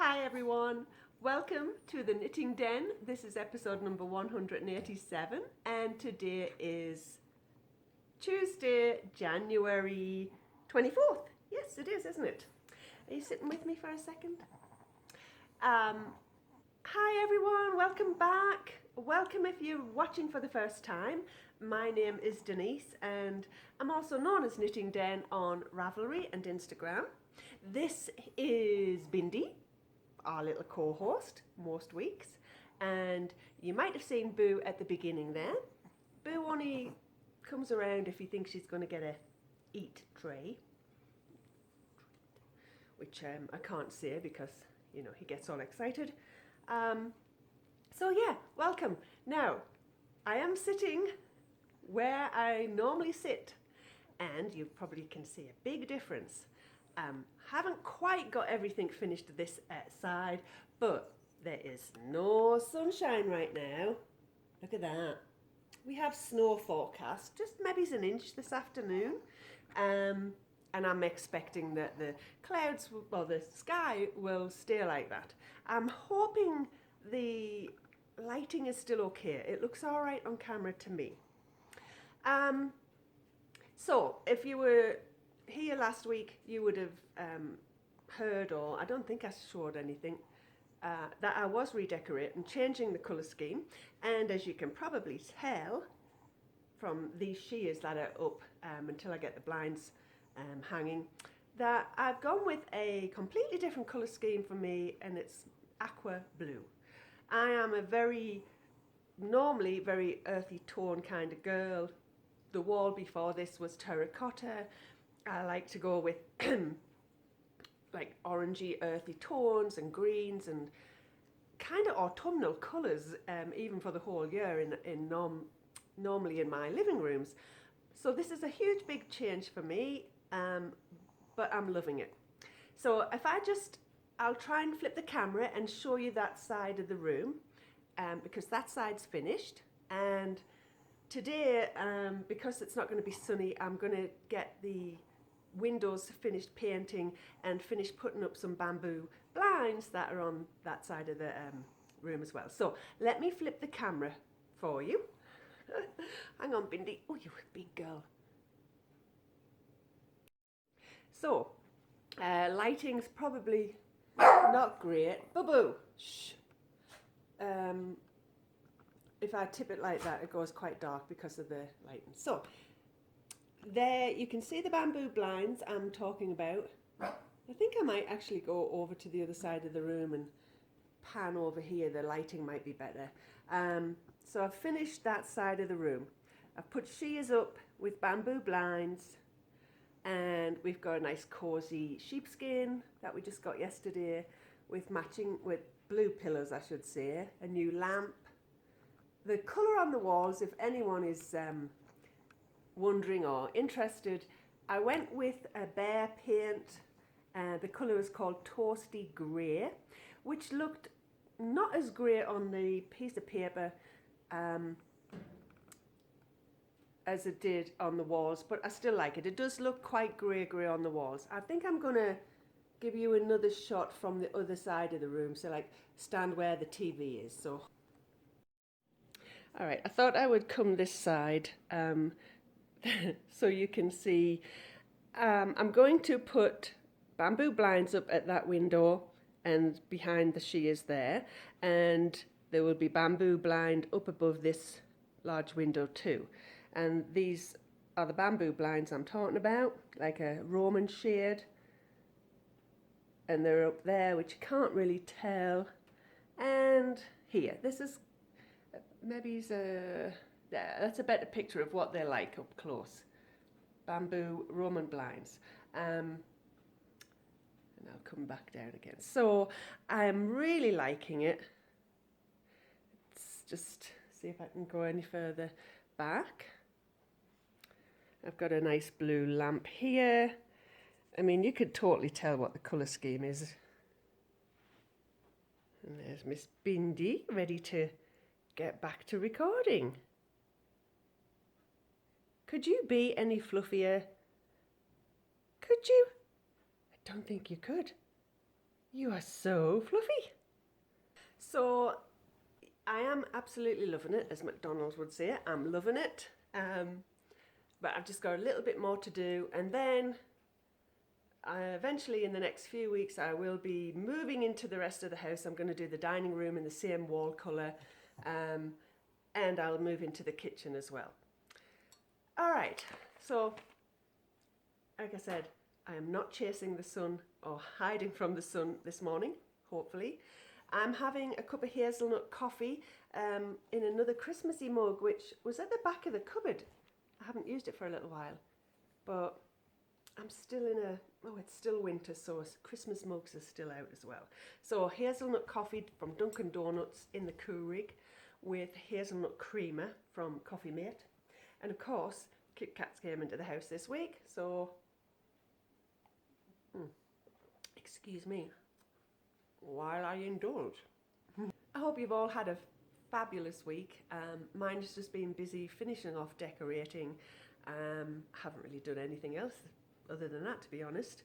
Hi everyone, welcome to the Knitting Den. This is episode number 187 and today is Tuesday, January 24th. Yes, it is, isn't it? Are you sitting with me for a second? Hi everyone, welcome back. Welcome if you're watching for the first time. My name is Denise and I'm also known as Knitting Den on Ravelry and Instagram. This is Bindi, our little co-host most weeks, and you might have seen Boo at the beginning there. Boo only comes around if he thinks she's going to get a eat tray, which I can't say because he gets all excited. So yeah, welcome. Now I am sitting where I normally sit, and you probably can see a big difference. Haven't quite got everything finished this side, but there is no sunshine right now. Look at that. We have snow forecast, just maybe an inch this afternoon, and I'm expecting that the clouds, the sky will stay like that. I'm hoping the lighting is still okay. It looks all right on camera to me. So if you were here last week, you would have heard, or I don't think I showed anything, that I was redecorating, changing the colour scheme, and as you can probably tell from these shears that are up until I get the blinds hanging, that I've gone with a completely different colour scheme for me, and it's aqua blue. I am a normally very earthy tone kind of girl. The wall before this was terracotta. I like to go with like orangey earthy tones and greens and kind of autumnal colours, even for the whole year normally in my living rooms. So this is a huge big change for me, but I'm loving it. So I'll try and flip the camera and show you that side of the room, because that side's finished. And today, because it's not going to be sunny, I'm going to get the windows finished painting and finish putting up some bamboo blinds that are on that side of the room as well. So let me flip the camera for you. Hang on, Bindi. Oh, you're a big girl. So lighting's probably not great. Boo-boo. Shh. If I tip it like that, it goes quite dark because of the lighting. So there you can see the bamboo blinds I'm talking about. I think I might actually go over to the other side of the room and pan over here. The lighting might be better. So I've finished that side of the room. I've put shears up with bamboo blinds, and we've got a nice cozy sheepskin that we just got yesterday with blue pillows, I should say, a new lamp. The colour on the walls, if anyone is wondering or interested, I went with a Bear paint. The colour is called Toasty Grey, which looked not as grey on the piece of paper as it did on the walls, but I still like it. It does look quite grey on the walls. I think I'm going to give you another shot from the other side of the room, so like stand where the TV is. So all right, I thought I would come this side so you can see. I'm going to put bamboo blinds up at that window and behind the shears there, and there will be bamboo blind up above this large window too. And these are the bamboo blinds I'm talking about, like a Roman shade, and they're up there, which you can't really tell. And here, this is that's a better picture of what they're like up close. Bamboo Roman blinds. And I'll come back down again. So I'm really liking it. Let's just see if I can go any further back. I've got a nice blue lamp here. I mean, you could totally tell what the colour scheme is. And there's Miss Bindi ready to get back to recording. Could you be any fluffier? Could you? I don't think you could. You are so fluffy. So I am absolutely loving it, as McDonald's would say. I'm loving it. But I've just got a little bit more to do, and then eventually in the next few weeks I will be moving into the rest of the house. I'm going to do the dining room in the same wall colour, and I'll move into the kitchen as well. Alright, so like I said, I am not chasing the sun or hiding from the sun this morning, hopefully. I'm having a cup of hazelnut coffee in another Christmassy mug, which was at the back of the cupboard. I haven't used it for a little while, but I'm still in it's still winter, so Christmas mugs are still out as well. So hazelnut coffee from Dunkin' Donuts in the Keurig with hazelnut creamer from Coffee Mate. And of course, Kit Kats came into the house this week, so excuse me while I indulge. I hope you've all had a fabulous week. Mine has just been busy finishing off decorating. Haven't really done anything else other than that, to be honest.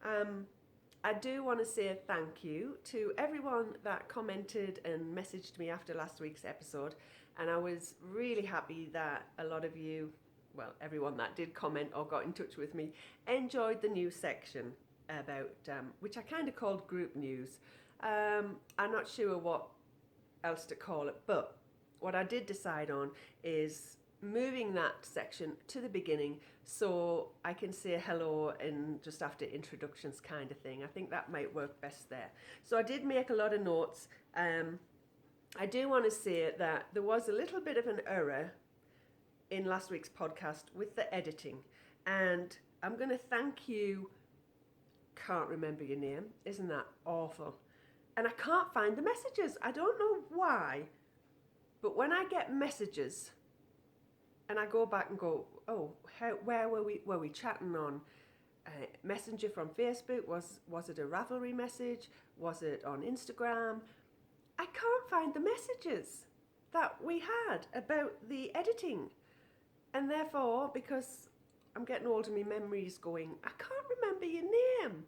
I do want to say thank you to everyone that commented and messaged me after last week's episode, and I was really happy that a lot of you, well, everyone that did comment or got in touch with me, enjoyed the new section about which I kind of called group news. I'm not sure what else to call it, but what I did decide on is moving that section to the beginning so I can say hello and just after introductions kind of thing. I think that might work best there. So I did make a lot of notes. I do want to say that there was a little bit of an error in last week's podcast with the editing, and I'm going to thank you. Can't remember your name. Isn't that awful? And I can't find the messages. I don't know why, but when I get messages and I go back and go, oh, where were we? Were we chatting on Messenger from Facebook? Was it a Ravelry message? Was it on Instagram? I can't find the messages that we had about the editing. And therefore, because I'm getting older, my memory's going, I can't remember your name.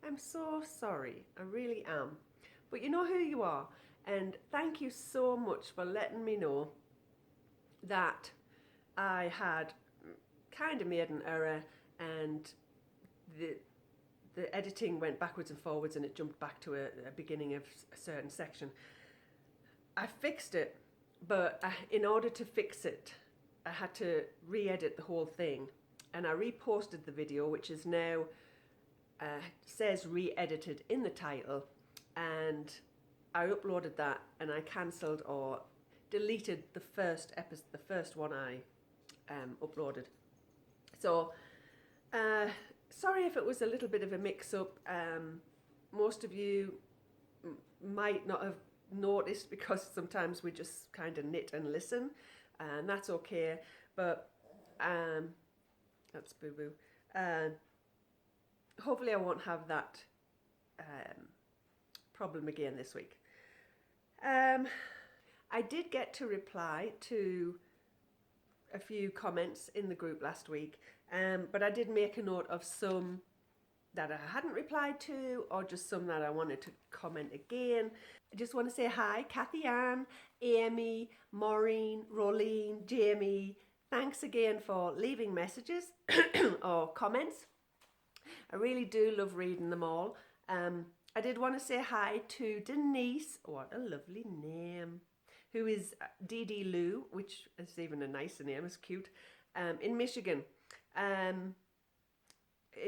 I'm so sorry. I really am. But you know who you are. And thank you so much for letting me know that I had kind of made an error and the editing went backwards and forwards and it jumped back to a beginning of a certain section. I fixed it, but in order to fix it, I had to re-edit the whole thing. And I reposted the video, which is now says re-edited in the title, and I uploaded that and I cancelled or deleted the first one I uploaded. So sorry if it was a little bit of a mix-up. Most of you might not have noticed because sometimes we just kind of knit and listen, and that's okay. But that's boo-boo. Hopefully I won't have that problem again this week. I did get to reply to a few comments in the group last week, but I did make a note of some that I hadn't replied to, or just some that I wanted to comment again. I just want to say hi, Kathy Ann, Amy, Maureen, Rolene, Jamie. Thanks again for leaving messages or comments. I really do love reading them all. I did want to say hi to Denise, what a lovely name, who is Dee Dee Lou, which is even a nicer name, it's cute, in Michigan. And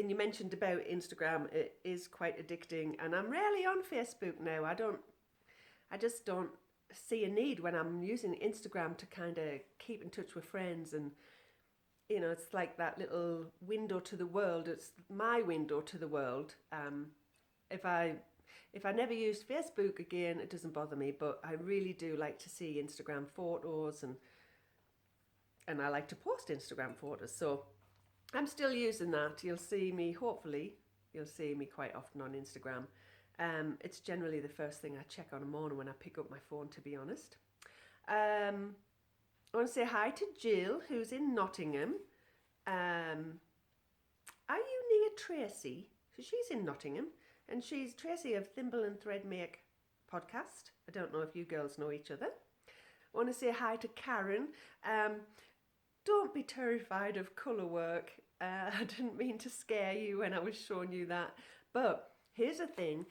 you mentioned about Instagram, it is quite addicting, and I'm rarely on Facebook now. I just don't see a need when I'm using Instagram to kind of keep in touch with friends, and you know, it's like that little window to the world. It's my window to the world. If I never use Facebook again, it doesn't bother me, but I really do like to see Instagram photos, and I like to post Instagram photos. So I'm still using that. Hopefully you'll see me quite often on Instagram. It's generally the first thing I check on a morning when I pick up my phone, to be honest. I want to say hi to Jill, who's in Nottingham. Are you near Tracy? So she's in Nottingham. and she's Tracy of Thimble and Thread Make podcast. I don't know if you girls know each other. I want to say hi to Karen. Don't be terrified of colour work. I didn't mean to scare you when I was showing you that. But here's the thing.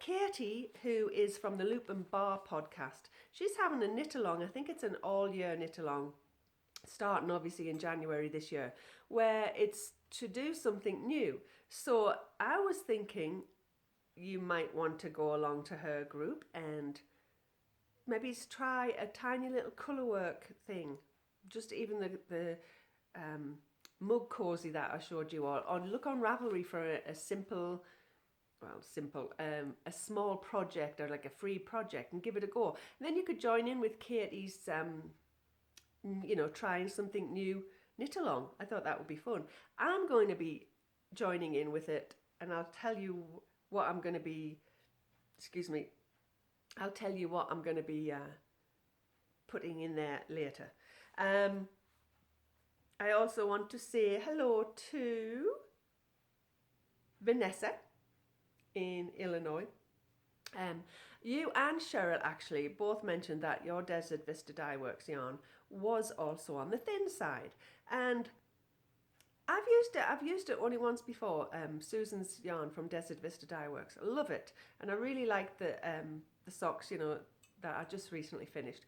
Katie, who is from the Loop and Bar podcast, she's having a knit along. I think it's an all year knit along, starting obviously in January this year, where it's to do something new. So I was thinking you might want to go along to her group and maybe try a tiny little colour work thing. Just even the mug cozy that I showed you all. Or look on Ravelry for a simple, a small project or like a free project and give it a go. And then you could join in with Katie's, trying something new knit along. I thought that would be fun. I'm going to be joining in with it, and I'll tell you what I'm going to be, I'll tell you what I'm going to be putting in there later. I also want to say hello to Vanessa in Illinois. You and Cheryl actually both mentioned that your Desert Vista Dye Works yarn was also on the thin side, and I've used it only once before. Susan's yarn from Desert Vista Dye Works, I love it, and I really like the socks, that I just recently finished.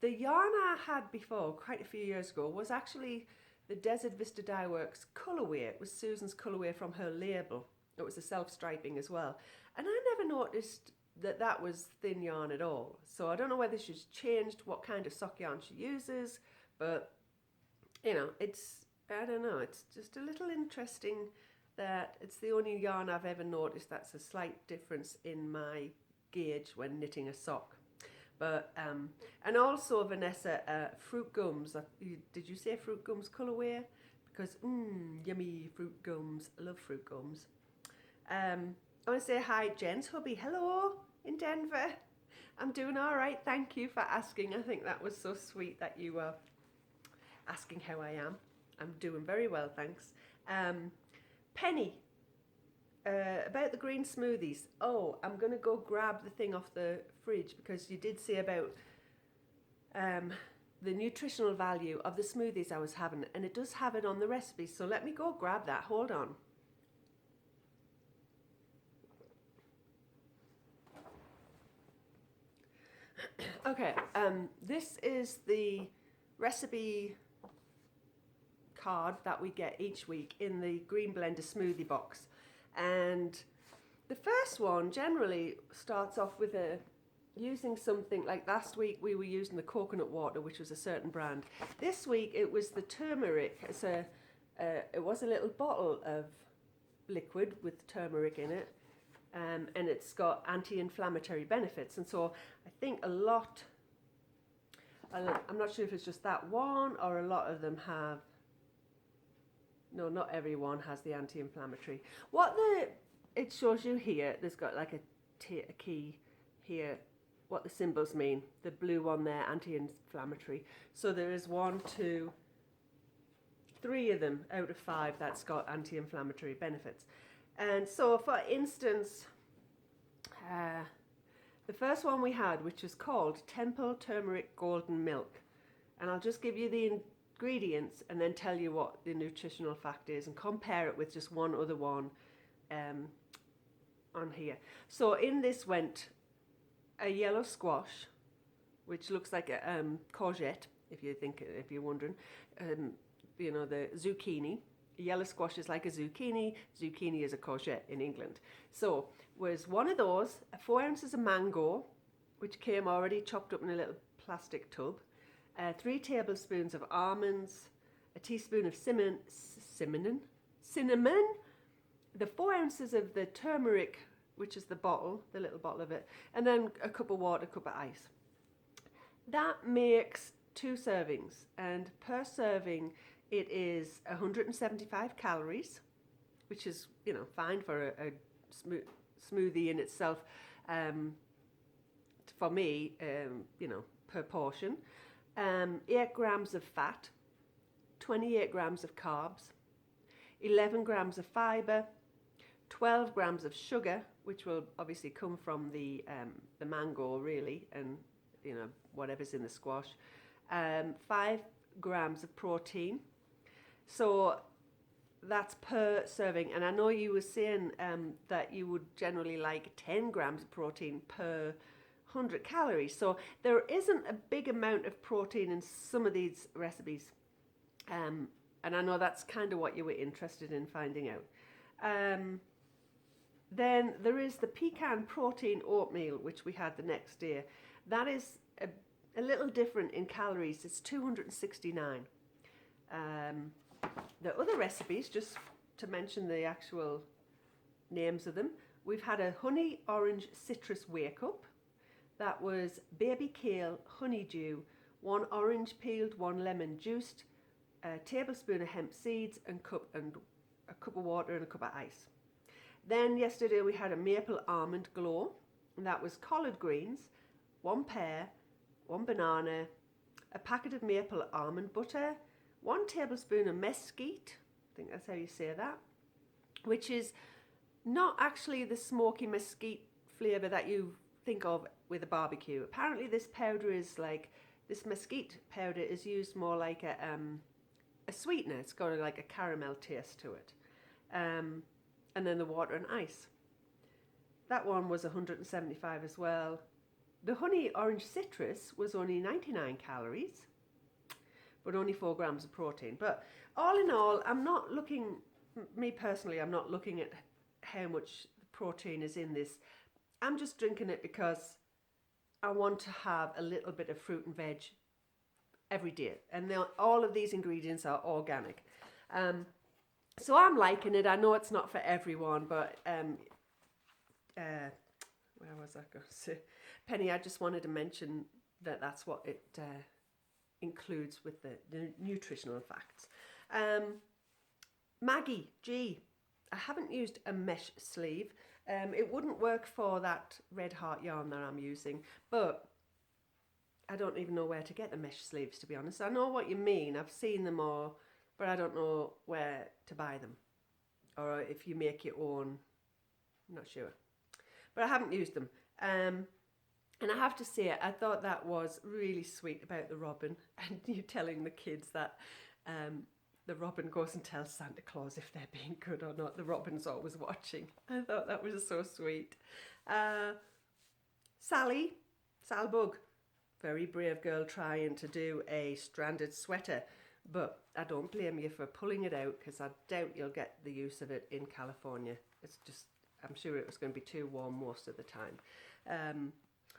The yarn I had before, quite a few years ago, was actually the Desert Vista Dye Works colourway. It was Susan's colourway from her label. It was a self-striping as well. And I never noticed that was thin yarn at all. So I don't know whether she's changed what kind of sock yarn she uses, but, I don't know, it's just a little interesting that it's the only yarn I've ever noticed that's a slight difference in my gauge when knitting a sock. But and also Vanessa, fruit gums. Did you say fruit gums colourway? Because yummy fruit gums. I love fruit gums. I want to say hi, Jen's hubby. Hello in Denver. I'm doing all right. Thank you for asking. I think that was so sweet that you were asking how I am. I'm doing very well, thanks. Penny. About the green smoothies. Oh, I'm going to go grab the thing off the fridge because you did say about the nutritional value of the smoothies I was having, and it does have it on the recipe. So let me go grab that. Hold on. Okay, this is the recipe card that we get each week in the Green Blender smoothie box. And the first one generally starts off with using something like last week we were using the coconut water, which was a certain brand. This week it was the turmeric. It was a little bottle of liquid with turmeric in it, and it's got anti-inflammatory benefits. And so I think I'm not sure if it's just that one or a lot of them have. No, not everyone has the anti-inflammatory. It shows you here, there's got like a key here, what the symbols mean. The blue one there, anti-inflammatory. So there is 1, 2, 3 of them out of 5 that's got anti-inflammatory benefits. And so for instance, the first one we had, which was called Temple Turmeric Golden Milk. And I'll just give you the ingredients and then tell you what the nutritional fact is and compare it with just one other one on here. So in this went a yellow squash, which looks like a courgette, if you're wondering. The zucchini. A yellow squash is like a zucchini. Zucchini is a courgette in England. So was one of those, 4 ounces of mango, which came already chopped up in a little plastic tub. 3 tablespoons of almonds, a teaspoon of cinnamon, the 4 ounces of the turmeric, which is the little bottle of it, and then a cup of water, a cup of ice. That makes 2 servings, and per serving it is 175 calories, which is fine for a smoothie in itself. For me, per portion. 8 grams of fat, 28 grams of carbs, 11 grams of fibre, 12 grams of sugar, which will obviously come from the mango really, and whatever's in the squash. 5 grams of protein. So that's per serving. And I know you were saying that you would generally like 10 grams of protein per 100 calories. So there isn't a big amount of protein in some of these recipes. And I know that's kind of what you were interested in finding out. Then there is the pecan protein oatmeal, which we had the next day. That is a little different in calories. It's 269. The other recipes, just to mention the actual names of them, we've had a honey orange citrus wake up. That was baby kale, honeydew, 1 orange peeled, 1 lemon juiced, a tablespoon of hemp seeds, and a cup of water and a cup of ice. Then yesterday we had a maple almond glow, and that was collard greens, 1 pear, 1 banana, a packet of maple almond butter, 1 tablespoon of mesquite, I think that's how you say that, which is not actually the smoky mesquite flavour that you think of with a barbecue. Apparently this powder is like, this mesquite powder is used more like a sweetener. It's got like a caramel taste to it. And then the water and ice. That one was 175 as well. The honey orange citrus was only 99 calories, but only 4 grams of protein. But all in all, I'm not looking, me personally, I'm not looking at how much protein is in this. I'm just drinking it because I want to have a little bit of fruit and veg every day. And all of these ingredients are organic. So I'm liking it. I know it's not for everyone, but where was I going to say? Penny, I just wanted to mention that that's what it includes with the nutritional facts. Maggie G. I haven't used a mesh sleeve. It wouldn't work for that red heart yarn that I'm using, but I don't even know where to get the mesh sleeves, to be honest. I know what you mean. I've seen them all, but I don't know where to buy them, or if you make your own. I'm not sure, but I haven't used them. And I have to say, I thought that was really sweet about the robin, and you telling the kids that the robin goes and tells Santa Claus if they're being good or not. The robin's always watching. I thought that was so sweet. Sally Bug, very brave girl trying to do a stranded sweater, but I don't blame you for pulling it out, because I doubt you'll get the use of it in California. It's just, I'm sure it was going to be too warm most of the time.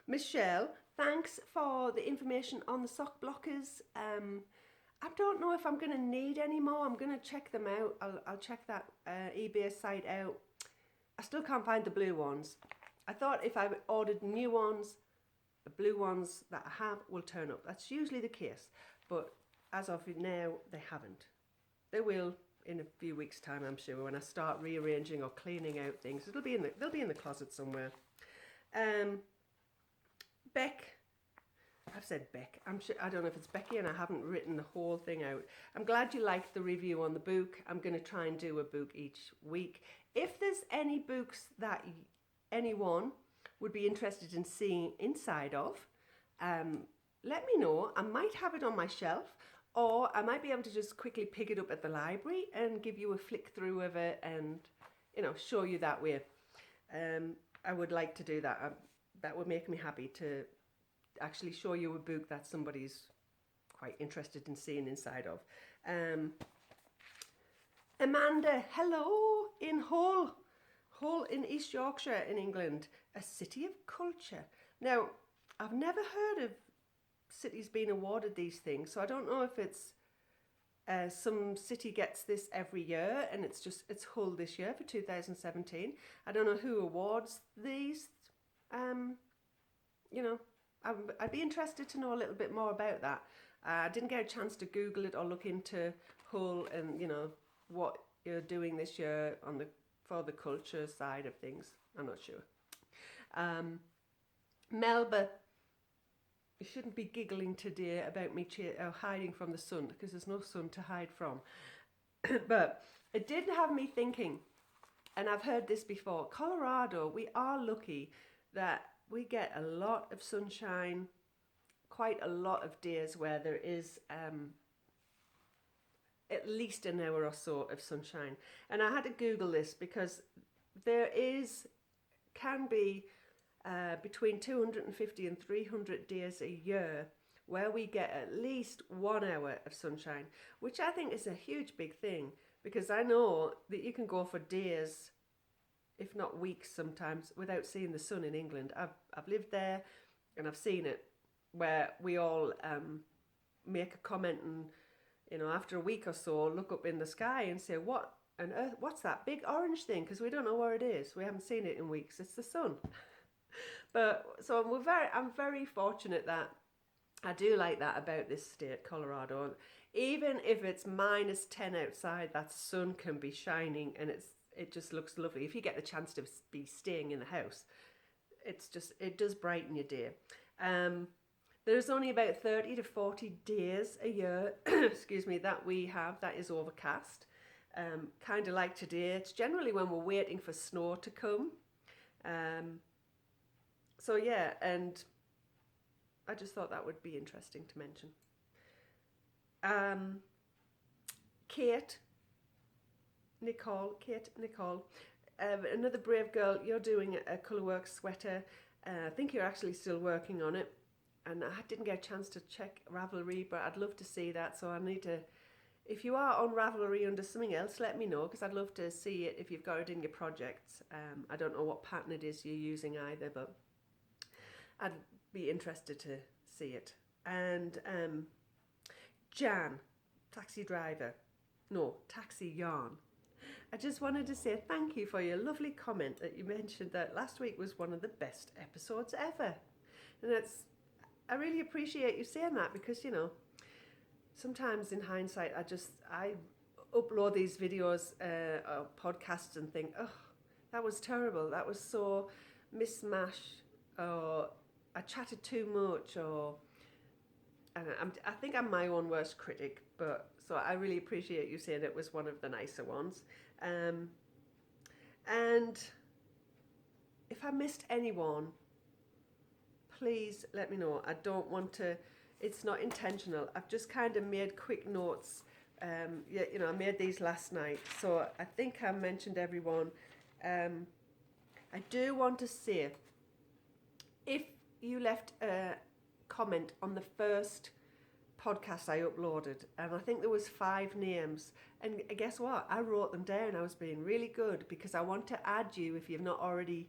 Michelle, thanks for the information on the sock blockers. I don't know if I'm going to need any more. I'm going to check them out. I'll check that eBay site out. I still can't find the blue ones. I thought if I ordered new ones, the blue ones that I have will turn up. That's usually the case, but as of now, they haven't. They will in a few weeks' time, I'm sure, when I start rearranging or cleaning out things. They'll be in the closet somewhere. Beck, I've said Beck. I'm sure, I don't know if it's Becky, and I haven't written the whole thing out. I'm glad you liked the review on the book. I'm going to try and do a book each week. If there's any books that anyone would be interested in seeing inside of, let me know. I might have it on my shelf, or I might be able to just quickly pick it up at the library and give you a flick through of it and, show you that way. I would like to do that. That would make me happy to actually show you a book that somebody's quite interested in seeing inside of. Amanda, hello, in Hull in East Yorkshire in England, a city of culture. Now, I've never heard of cities being awarded these things, so I don't know if it's some city gets this every year, and it's Hull this year for 2017. I don't know who awards these. I'd be interested to know a little bit more about that. I didn't get a chance to Google it or look into Hull and what you're doing this year for the culture side of things. I'm not sure. Melba, you shouldn't be giggling today about me hiding from the sun, because there's no sun to hide from. But it did have me thinking and I've heard this before, Colorado, we are lucky that we get a lot of sunshine, quite a lot of days where there is at least an hour or so of sunshine. And I had to Google this because there can be between 250 and 300 days a year where we get at least 1 hour of sunshine, which I think is a huge big thing, because I know that you can go for days, if not weeks sometimes, without seeing the sun in England. I've lived there and I've seen it, where we all make a comment and, you know, after a week or so look up in the sky and say, what on earth, what's that big orange thing? Because we don't know where it is. We haven't seen it in weeks. It's the sun. But so I'm very fortunate that I do like that about this state, Colorado. Even if it's -10 outside, that sun can be shining and it just looks lovely. If you get the chance to be staying in the house, it does brighten your day. There's only about 30 to 40 days a year, excuse me, that we have that is overcast. Kind of like today. It's generally when we're waiting for snow to come. So yeah, and I just thought that would be interesting to mention. Kate, Nicole, another brave girl. You're doing a Colourworks sweater. I think you're actually still working on it. And I didn't get a chance to check Ravelry, but I'd love to see that. So I need to, if you are on Ravelry under something else, let me know, because I'd love to see it if you've got it in your projects. I don't know what pattern it is you're using either, but I'd be interested to see it. And Jan, taxi yarn. I just wanted to say thank you for your lovely comment that you mentioned that last week was one of the best episodes ever. And I really appreciate you saying that, because, you know, sometimes in hindsight, I upload these videos or podcasts and think, oh, that was terrible. That was so mismatched, or I chatted too much, or I think I'm my own worst critic. But so I really appreciate you saying it was one of the nicer ones. And if I missed anyone, please let me know. I don't want to, it's not intentional. I've just kind of made quick notes. You know, I made these last night. So I think I mentioned everyone. I do want to say, if you left a comment on the first podcast I uploaded, and I think there was 5 names, and guess what? I wrote them down. I was being really good, because I want to add you if you've not already.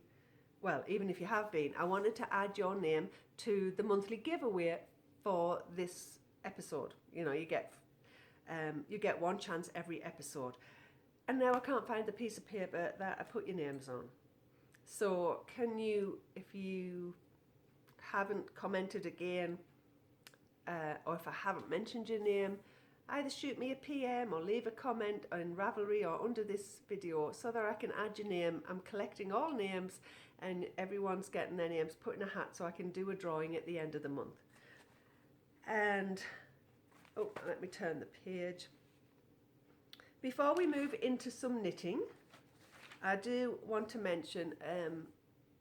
Well, even if you have been, I wanted to add your name to the monthly giveaway for this episode. You know, you get one chance every episode. And now I can't find the piece of paper that I put your names on. So can you, if you haven't commented again, or if I haven't mentioned your name, either shoot me a PM or leave a comment on Ravelry or under this video so that I can add your name. I'm collecting all names, and everyone's getting their names put in a hat so I can do a drawing at the end of the month. And, oh, let me turn the page. Before we move into some knitting, I do want to mention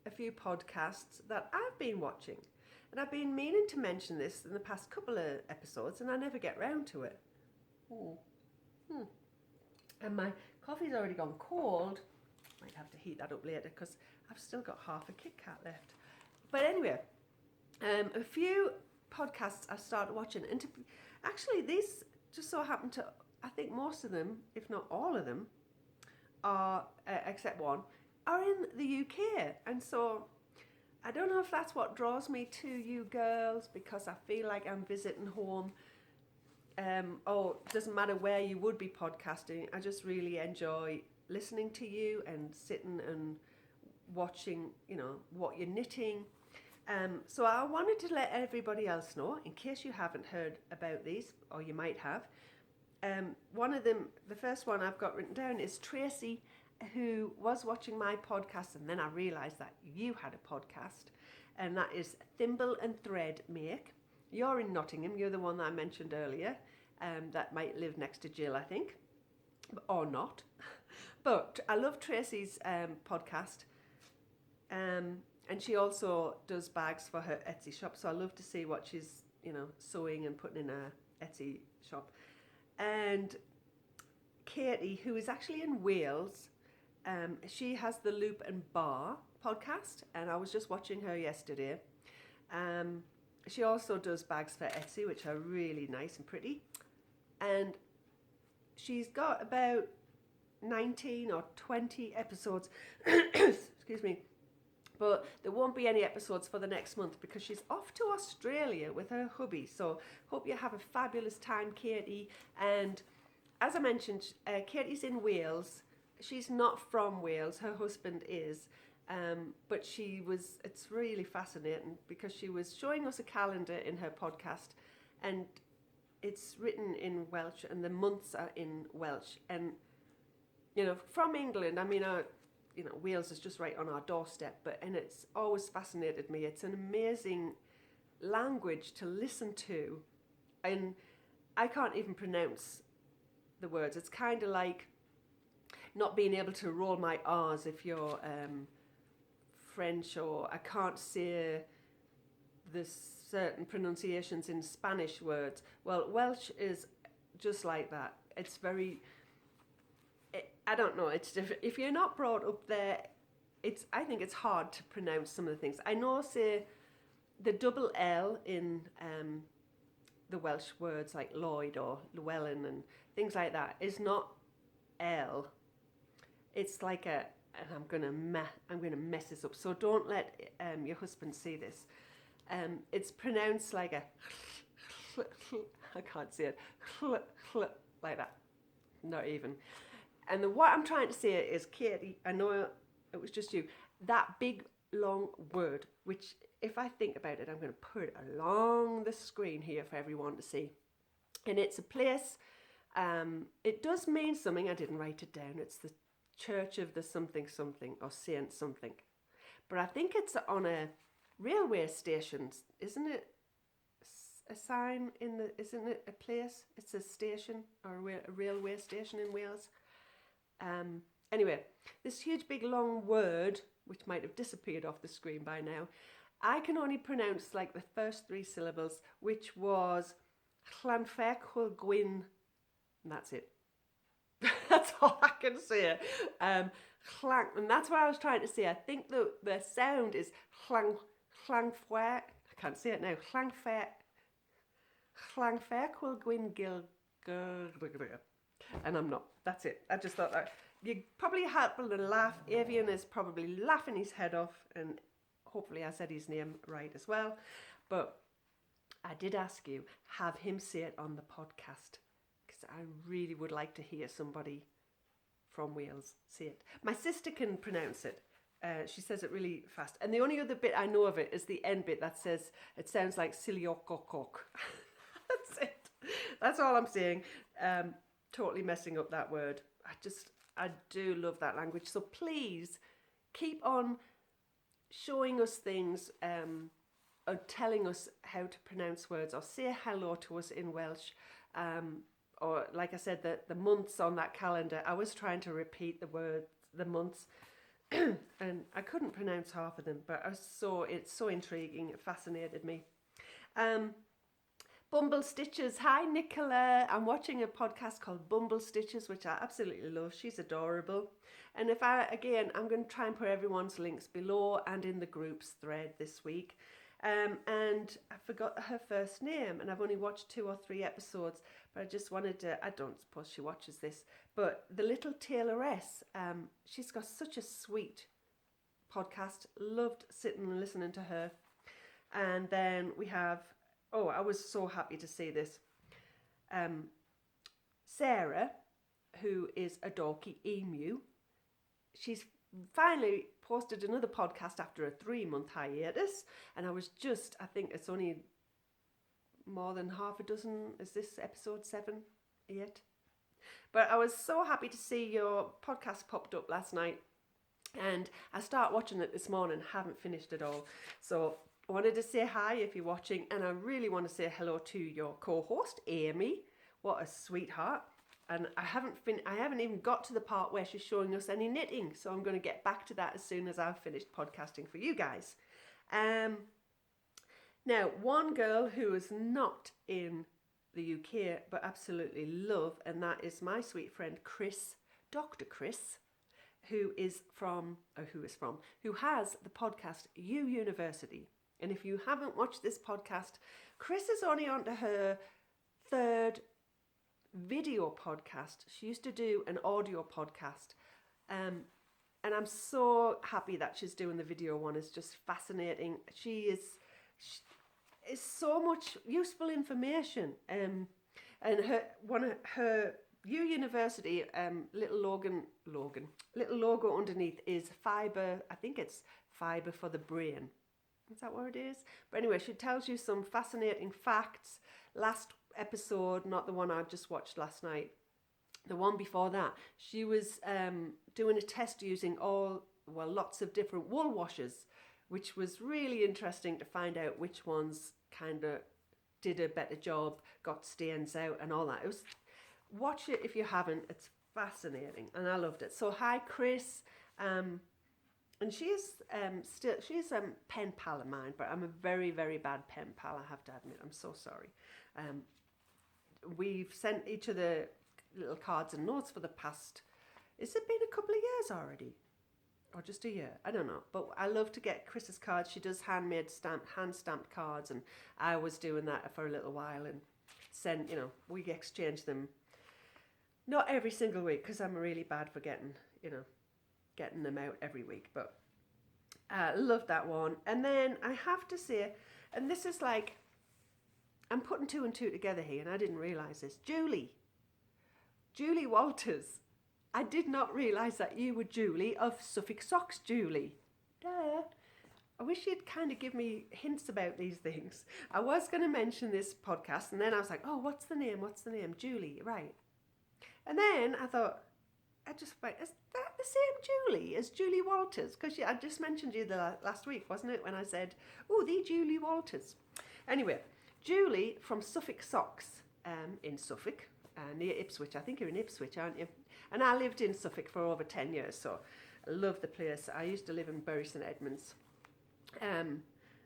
a few podcasts that I've been watching. And I've been meaning to mention this in the past couple of episodes, and I never get round to it. And my coffee's already gone cold. Might have to heat that up later, because I've still got half a Kit Kat left. But anyway, a few podcasts I started watching, and actually these just so happen to, I think most of them, if not all of them, are except one, are in the UK. And so I don't know if that's what draws me to you girls, because I feel like I'm visiting home. Or it doesn't matter where you would be podcasting. I just really enjoy listening to you and sitting and watching, you know, what you're knitting. So I wanted to let everybody else know, in case you haven't heard about these, or you might have. One of them, the first one I've got written down, is Tracy, who was watching my podcast, and then I realised that you had a podcast, and that is Thimble and Thread Make. You're in Nottingham. You're the one that I mentioned earlier, that might live next to Jill, I think, or not. But I love Tracy's podcast. And she also does bags for her Etsy shop. So I love to see what she's, sewing and putting in her Etsy shop. And Katie, who is actually in Wales, she has the Loop and Bar podcast. And I was just watching her yesterday. She also does bags for Etsy, which are really nice and pretty. And she's got about 19 or 20 episodes. Excuse me. But there won't be any episodes for the next month because she's off to Australia with her hubby. So hope you have a fabulous time, Katie. And as I mentioned, Katie's in Wales. She's not from Wales. Her husband is. But it's really fascinating because she was showing us a calendar in her podcast, and it's written in Welsh and the months are in Welsh. And, from England, Wales is just right on our doorstep, and it's always fascinated me. It's an amazing language to listen to, and I can't even pronounce the words. It's kind of like not being able to roll my R's if you're French, or I can't say the certain pronunciations in Spanish words. Well, Welsh is just like that. It's I don't know, it's different. If you're not brought up there, I think it's hard to pronounce some of the things. I know, say, the double L in the Welsh words like Lloyd or Llewellyn and things like that is not L. It's like and I'm gonna mess this up. So don't let your husband see this. It's pronounced like a I can't say it like that. Not even. And what I'm trying to say is, Katie, I know it was just you, that big long word, which if I think about it, I'm going to put it along the screen here for everyone to see. And it's a place, it does mean something. I didn't write it down. It's the Church of the something something or Saint something. But I think it's on a railway station, isn't it? A sign isn't it a place? It's a station or a railway station in Wales. Anyway, this huge big long word, which might have disappeared off the screen by now, I can only pronounce like the first 3 syllables, which was Llanfairpwll Gwyn, and that's it. That's all I can say. And that's what I was trying to say. I think the sound is Llanfair. I can't say it now. Llanfairpwll Gwyn Gil. And I'm not. That's it. I just thought that you probably had a laugh. Avian is probably laughing his head off, and hopefully I said his name right as well. But I did ask you, have him say it on the podcast, because I really would like to hear somebody from Wales say it. My sister can pronounce it. She says it really fast. And the only other bit I know of it is the end bit that says, it sounds like Siliokokok. That's it. That's all I'm saying. Totally messing up that word. I do love that language. So please keep on showing us things, or telling us how to pronounce words, or say hello to us in Welsh. Or like I said, the months on that calendar, I was trying to repeat the months, and I couldn't pronounce half of them, but it's so intriguing. It fascinated me. Bumble Stitches. Hi, Nicola. I'm watching a podcast called Bumble Stitches, which I absolutely love. She's adorable. And I'm going to try and put everyone's links below and in the groups thread this week. And I forgot her first name, and I've only watched 2 or 3 episodes, but I just wanted to, I don't suppose she watches this, but the little Tailoress, she's got such a sweet podcast. Loved sitting and listening to her. And then we have, I was so happy to see this. Sarah, who is a dorky emu, she's finally posted another podcast after a 3-month hiatus, and I think it's only more than half a dozen. Is this episode 7, 8? But I was so happy to see your podcast popped up last night, and I started watching it this morning, haven't finished it all. So I wanted to say hi if you're watching, and I really want to say hello to your co-host, Amy. What a sweetheart. And I haven't even got to the part where she's showing us any knitting. So I'm going to get back to that as soon as I've finished podcasting for you guys. Now, one girl who is not in the UK but absolutely love, and that is my sweet friend Chris, Dr. Chris, who has the podcast U University. And if you haven't watched this podcast, Chris is only on to her third video podcast. She used to do an audio podcast. And I'm so happy that she's doing the video one. It's just fascinating. She is so much useful information. And her U University little logo underneath is fibre. I think it's fibre for the brain. Is that what it is? But anyway, she tells you some fascinating facts. Last episode, not the one I just watched last night, the one before that, she was doing a test using lots of different wool washers, which was really interesting to find out which ones kind of did a better job, got stains out and all that. Watch it if you haven't. It's fascinating and I loved it. So hi Chris, and she's a pen pal of mine, but I'm a very, very bad pen pal, I have to admit. I'm so sorry. We've sent each other little cards and notes for the past, has it been a couple of years already? Or just a year? I don't know. But I love to get Chris's cards. She does hand stamped cards, and I was doing that for a little while and we exchange them. Not every single week, because I'm really bad for getting them out every week. But I love that one. And then I have to say, and this is like, I'm putting two and two together here, and I didn't realise this. Julie Walters. I did not realise that you were Julie of Suffolk Socks, Julie. Duh. I wish you'd kind of give me hints about these things. I was going to mention this podcast, and then I was like, oh, what's the name? Julie, right. And then I thought, is that the same Julie as Julie Walters? Because I just mentioned you last week, wasn't it? When I said, oh, the Julie Walters. Anyway, Julie from Suffolk Socks in Suffolk, near Ipswich. I think you're in Ipswich, aren't you? And I lived in Suffolk for over 10 years, so I love the place. I used to live in Bury St Edmunds.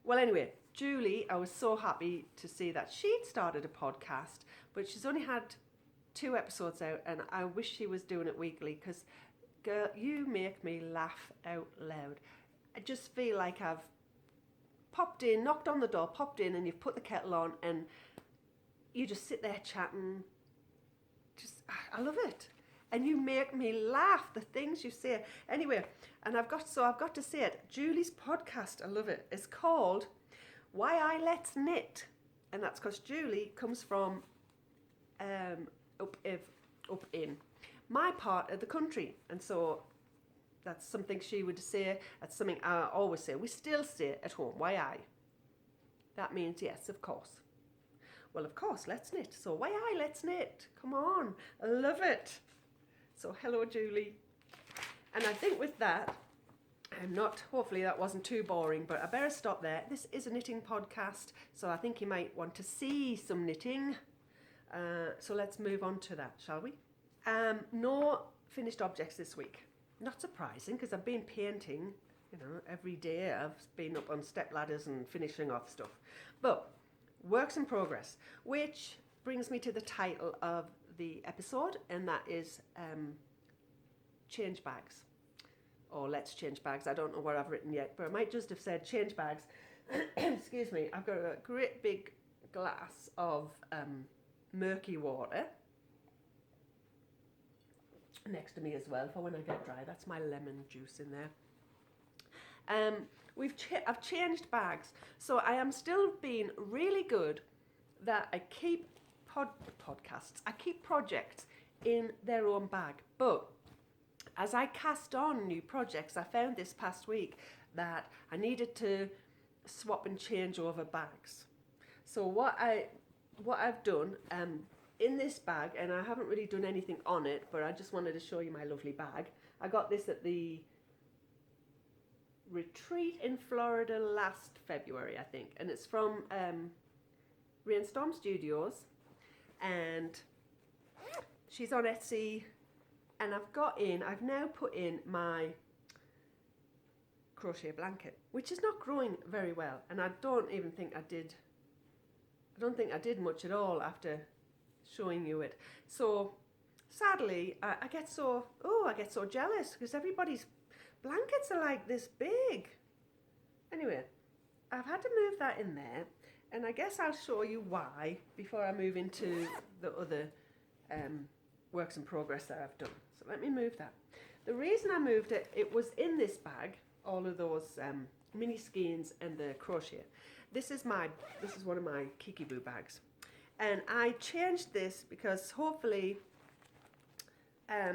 Well, anyway, Julie, I was so happy to see that she'd started a podcast, but she's only had 2 episodes out, and I wish she was doing it weekly, because, girl, you make me laugh out loud. I just feel like I've popped in, knocked on the door, popped in, and you've put the kettle on, and you just sit there chatting. I love it. And you make me laugh, the things you say. Anyway, and I've got to say it. Julie's podcast, I love it. It's called Why I Let's Knit. And that's because Julie comes from up in my part of the country. And so that's something she would say. That's something I always say. We still say at home, why I? That means yes, of course. Well, of course, let's knit. So why I let's knit. Come on. I love it. So hello, Julie. And I think with that, hopefully that wasn't too boring, but I better stop there. This is a knitting podcast, so I think you might want to see some knitting. So let's move on to that, shall we? No finished objects this week. Not surprising, because I've been painting, every day. I've been up on step ladders and finishing off stuff. But works in progress, which brings me to the title of the episode, and that is change bags, or let's change bags. I don't know what I've written yet, but I might just have said change bags. Excuse me. I've got a great big glass of murky water next to me as well for when I get dry. That's my lemon juice in there. I've changed bags, so I am still being really good that I keep I keep projects in their own bag. But as I cast on new projects, I found this past week that I needed to swap and change over bags. So what I've done in this bag, and I haven't really done anything on it, but I just wanted to show you my lovely bag. I got this at the retreat in Florida last February, I think, and it's from Rainstorm Studios, and She's on Etsy, and I've now put in my crochet blanket, which is not growing very well, and I don't think I did much at all after showing you it. So sadly, I get so jealous because everybody's blankets are like this big. Anyway, I've had to move that in there, and I guess I'll show you why before I move into the other works in progress that I've done. So let me move that. The reason I moved it, it was in this bag, all of those mini skeins and the crochet. This is one of my Kikiboo bags, and I changed this because hopefully I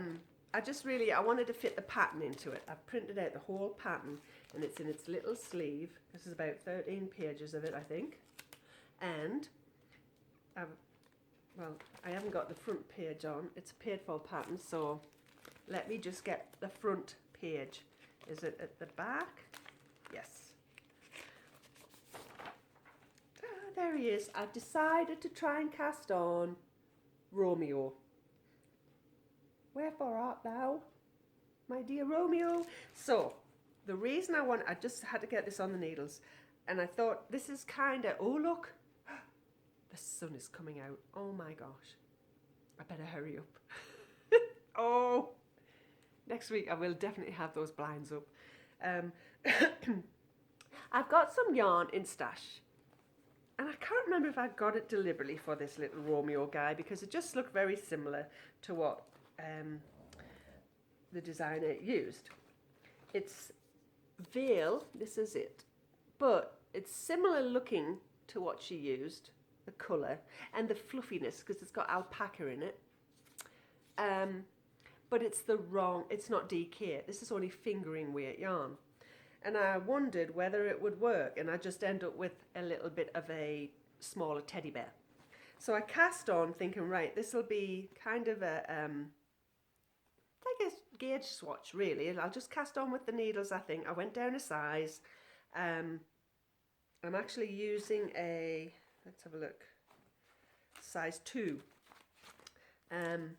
wanted to fit the pattern into it. I've printed out the whole pattern, and it's in its little sleeve. This is about 13 pages of it, I think. And I haven't got the front page on. It's a paid-for pattern, so let me just get the front page. Is it at the back? Yes. There he is. I've decided to try and cast on Romeo. Wherefore art thou, my dear Romeo? So, the reason I just had to get this on the needles, and I thought this is kind of, oh look, the sun is coming out. Oh my gosh, I better hurry up. Oh, next week I will definitely have those blinds up. I've got some yarn in stash, and I can't remember if I got it deliberately for this little Romeo guy because it just looked very similar to what the designer used. It's Veil, this is it, but it's similar looking to what she used, the colour and the fluffiness because it's got alpaca in it, but it's not DK. This is only fingering weight yarn, and I wondered whether it would work, and I just end up with a little bit of a smaller teddy bear. So I cast on thinking, right, this will be kind of a like a gauge swatch really, and I'll just cast on with the needles. I think I went down a size. I'm actually using a, let's have a look, size 2, and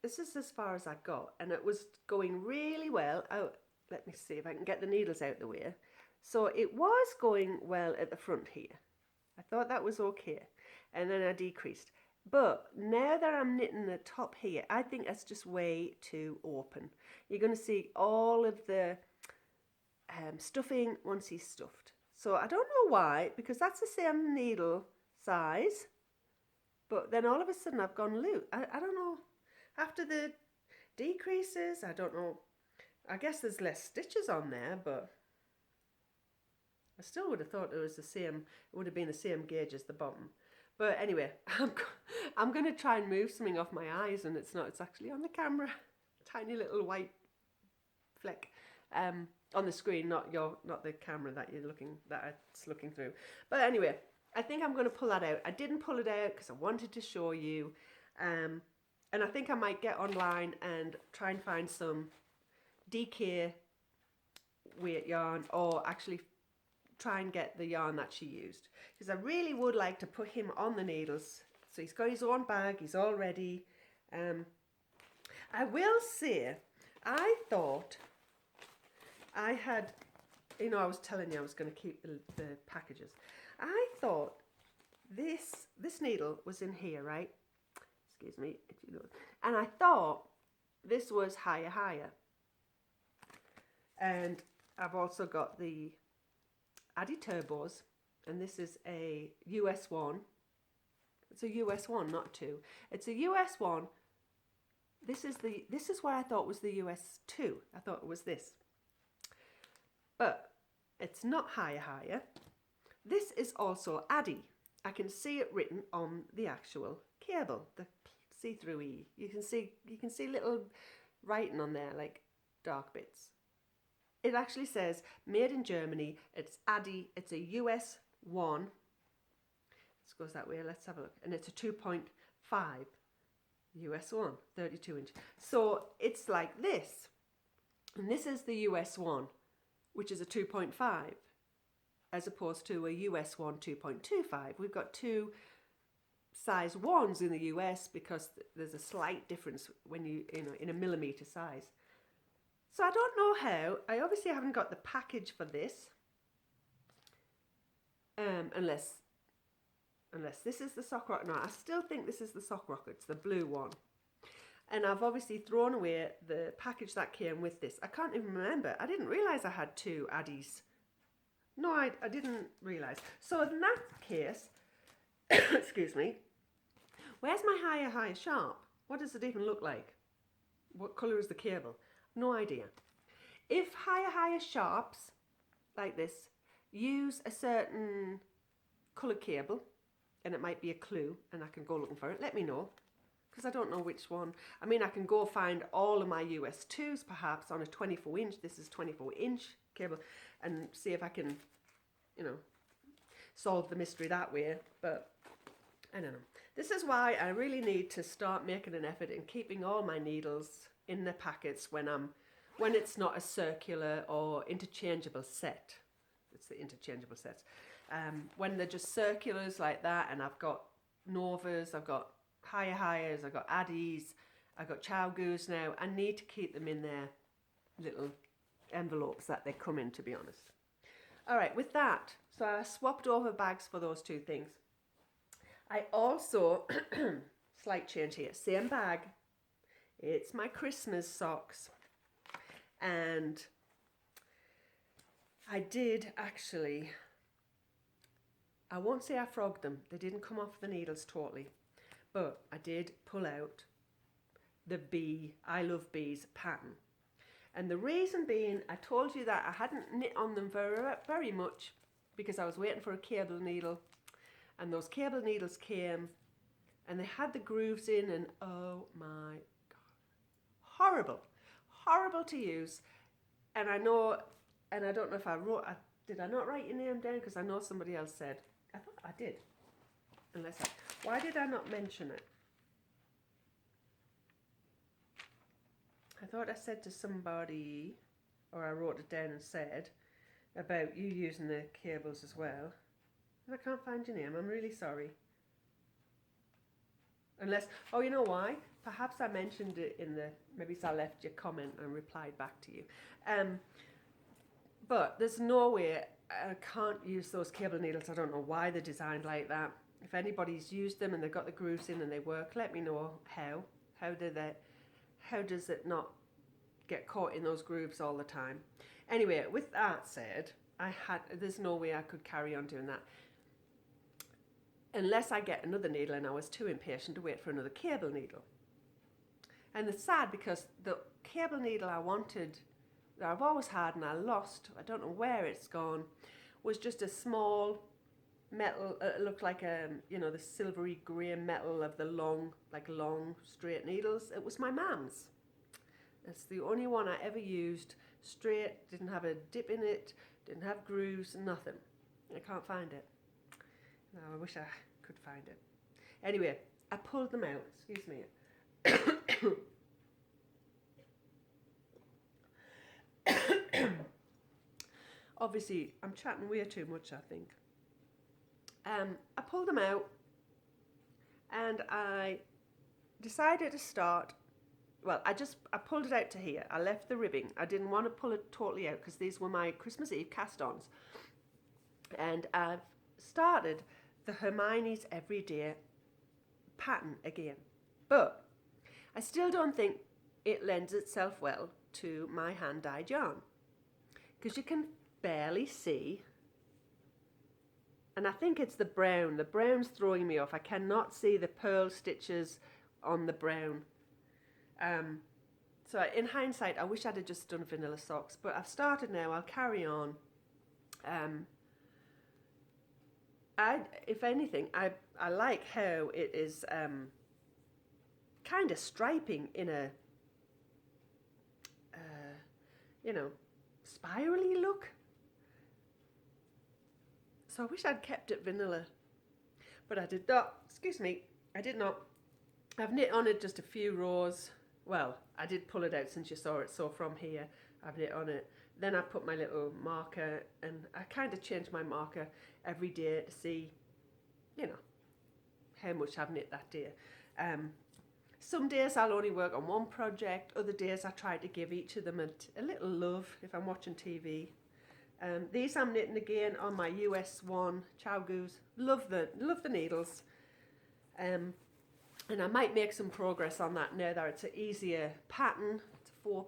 this is as far as I got, and it was going really well. Oh, let me see if I can get the needles out the way. So it was going well at the front here. I thought that was okay, and then I decreased. But now that I'm knitting the top here, I think that's just way too open. You're going to see all of the stuffing once he's stuffed. So I don't know why, because that's the same needle size, but then all of a sudden I've gone loose. I don't know. After the decreases, I don't know. I guess there's less stitches on there, but I still would have thought it was the same. It would have been the same gauge as the bottom. But anyway, I'm going to try and move something off my eyes, and it's not. It's actually on the camera. Tiny little white fleck on the screen, not the camera that it's looking through. But anyway, I think I'm going to pull that out. I didn't pull it out because I wanted to show you, and I think I might get online and try and find some DK weight yarn, or actually try and get the yarn that she used, because I really would like to put him on the needles. So he's got his own bag, he's all ready. I will say, I thought I had, I was telling you I was going to keep the packages. I thought this needle was in here, right? Excuse me, and I thought this was higher. And I've also got the Addy Turbos, and this is a US one. It's a US one, not 2. It's a US one. This is why I thought was the US 2. I thought it was this. But it's not higher. This is also Addy. I can see it written on the actual cable, the see-through E. You can see little writing on there, like dark bits. It actually says made in Germany. It's Addy. It's a US 1. Let's go that way. Let's have a look. And it's a 2.5 US 1, 32 inch. So it's like this. And this is the US 1, which is a 2.5, as opposed to a US 1 2.25. We've got two size 1s in the US because there's a slight difference when you know, in a millimetre size. So I don't know how. I obviously haven't got the package for this. Unless this is the sock rocket. No, I still think this is the sock rocket. It's the blue one. And I've obviously thrown away the package that came with this. I can't even remember. I didn't realise I had 2 Addies. No, I didn't realise. So in that case, excuse me, where's my higher sharp? What does it even look like? What colour is the cable? No idea. If higher sharps, like this, use a certain colour cable, and it might be a clue, and I can go looking for it, let me know. Because I don't know which one. I mean, I can go find all of my US 2s perhaps on a 24-inch. This is 24-inch cable, and see if I can, you know, solve the mystery that way. But I don't know. This is why I really need to start making an effort in keeping all my needles in the packets when it's not a circular or interchangeable set. It's the interchangeable sets. When they're just circulars like that, and I've got Novas, I've got higher, I've got Addies, I've got Chow Goos now. I need to keep them in their little envelopes that they come in, to be honest. All right, with that, so I swapped over bags for those 2 things. I also, slight change here, same bag. It's my Christmas socks. And I did actually, I won't say I frogged them. They didn't come off the needles totally. But I did pull out the bee, I Love Bees pattern. And the reason being, I told you that I hadn't knit on them very much because I was waiting for a cable needle. And those cable needles came and they had the grooves in, and oh my God. Horrible to use. And I know, and I don't know if did I not write your name down? Because I know somebody else said, I thought I did. Why did I not mention it? I thought I said to somebody, or I wrote it down and said, about you using the cables as well. And I can't find your name. I'm really sorry. Unless, oh, you know why? Perhaps I mentioned it maybe I left your comment and replied back to you. But there's no way I can't use those cable needles. I don't know why they're designed like that. If anybody's used them and they've got the grooves in and they work, let me know how. How does it not get caught in those grooves all the time? Anyway, with that said, there's no way I could carry on doing that unless I get another needle, and I was too impatient to wait for another cable needle. And it's sad because the cable needle I wanted, that I've always had and I lost, I don't know where it's gone, was just a small metal, it looked like the silvery grey metal of the long straight needles. It was my mum's. It's the only one I ever used, straight, didn't have a dip in it, didn't have grooves, nothing. I can't find it. No, I wish I could find it. Anyway, I pulled them out, excuse me. Obviously, I'm chatting way too much, I think. I pulled them out and I decided to start, I pulled it out to here. I left the ribbing. I didn't want to pull it totally out because these were my Christmas Eve cast-ons. And I've started the Hermione's Everyday pattern again. But I still don't think it lends itself well to my hand-dyed yarn because you can barely see. And I think it's the brown. The brown's throwing me off. I cannot see the pearl stitches on the brown. So in hindsight, I wish I'd have just done vanilla socks. But I've started now. I'll carry on. If anything, I like how it is kind of striping in a, spirally look. So I wish I'd kept it vanilla, but I did not. Excuse me, I did not. I've knit on it just a few rows. Well, I did pull it out since you saw it. So from here, I've knit on it. Then I put my little marker, and I kind of change my marker every day to see, how much I've knit that day. Some days I'll only work on one project. Other days I try to give each of them a little love if I'm watching TV. These I'm knitting again on my US1 Chow Goose. Love the needles. And I might make some progress on that now that it's an easier pattern. It's a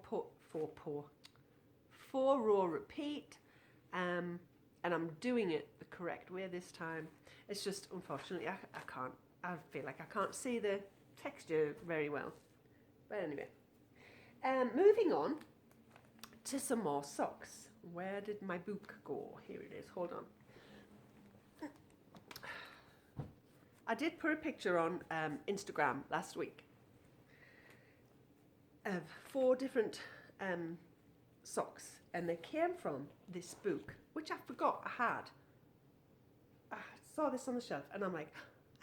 4-row repeat. And I'm doing it the correct way this time. It's just, unfortunately, I feel like I can't see the texture very well. But anyway, moving on to some more socks. Where did my book go? Here it is, hold on. I did put a picture on Instagram last week of 4 different socks, and they came from this book, which I forgot I had. I saw this on the shelf and I'm like,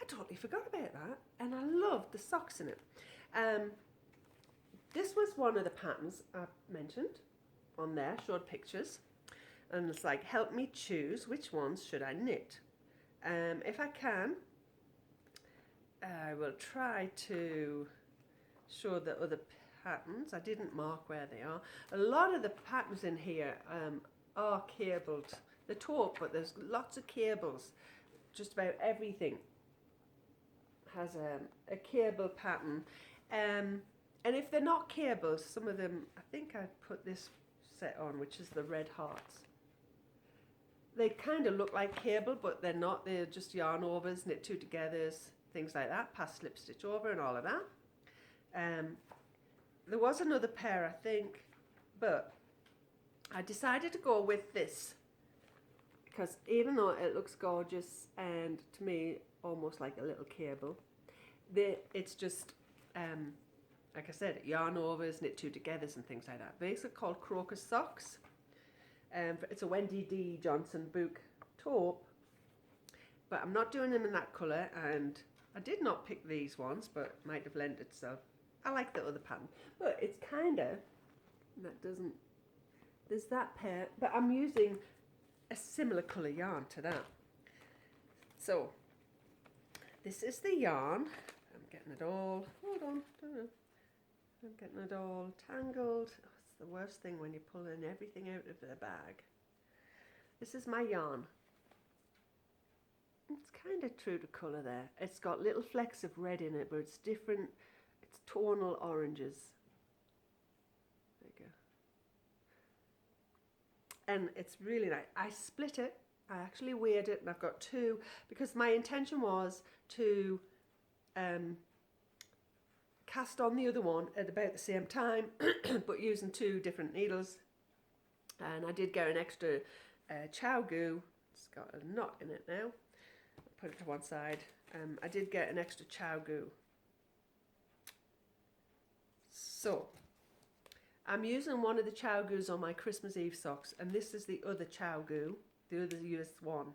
I totally forgot about that, and I loved the socks in it. This was one of the patterns I mentioned on there, showed pictures, and it's like, help me choose which ones should I knit. If I can, I will try to show the other patterns. I didn't mark where they are. A lot of the patterns in here are cabled. The taupe, but there's lots of cables. Just about everything has a cable pattern. And if they're not cables, some of them, I think I put this set on, which is the red hearts. They kind of look like cable, but they're not. They're just yarn overs, knit 2 togethers, things like that, pass slip stitch over and all of that. There was another pair, I think, but I decided to go with this because even though it looks gorgeous and to me almost like a little cable, it's just, like I said, yarn overs, knit 2 togethers and things like that. These are called Crocus Socks. It's a Wendy D. Johnson book taupe, but I'm not doing them in that colour, and I did not pick these ones, but might have lent itself. I like the other pattern, but it's kind of, there's that pair, but I'm using a similar colour yarn to that. So, this is the yarn. I'm getting it all, hold on, I'm getting it all tangled. Oh, it's the worst thing when you're pulling everything out of the bag. This is my yarn. It's kind of true to colour there. It's got little flecks of red in it, but it's different. It's tonal oranges. There you go. And it's really nice. I split it. I actually weighed it, and I've got 2 because my intention was to cast on the other one at about the same time, but using 2 different needles. And I did get an extra chow goo. It's got a knot in it now. I'll put it to one side. I did get an extra chow goo. So, I'm using one of the chow goos on my Christmas Eve socks, and this is the other chow goo, the other US one.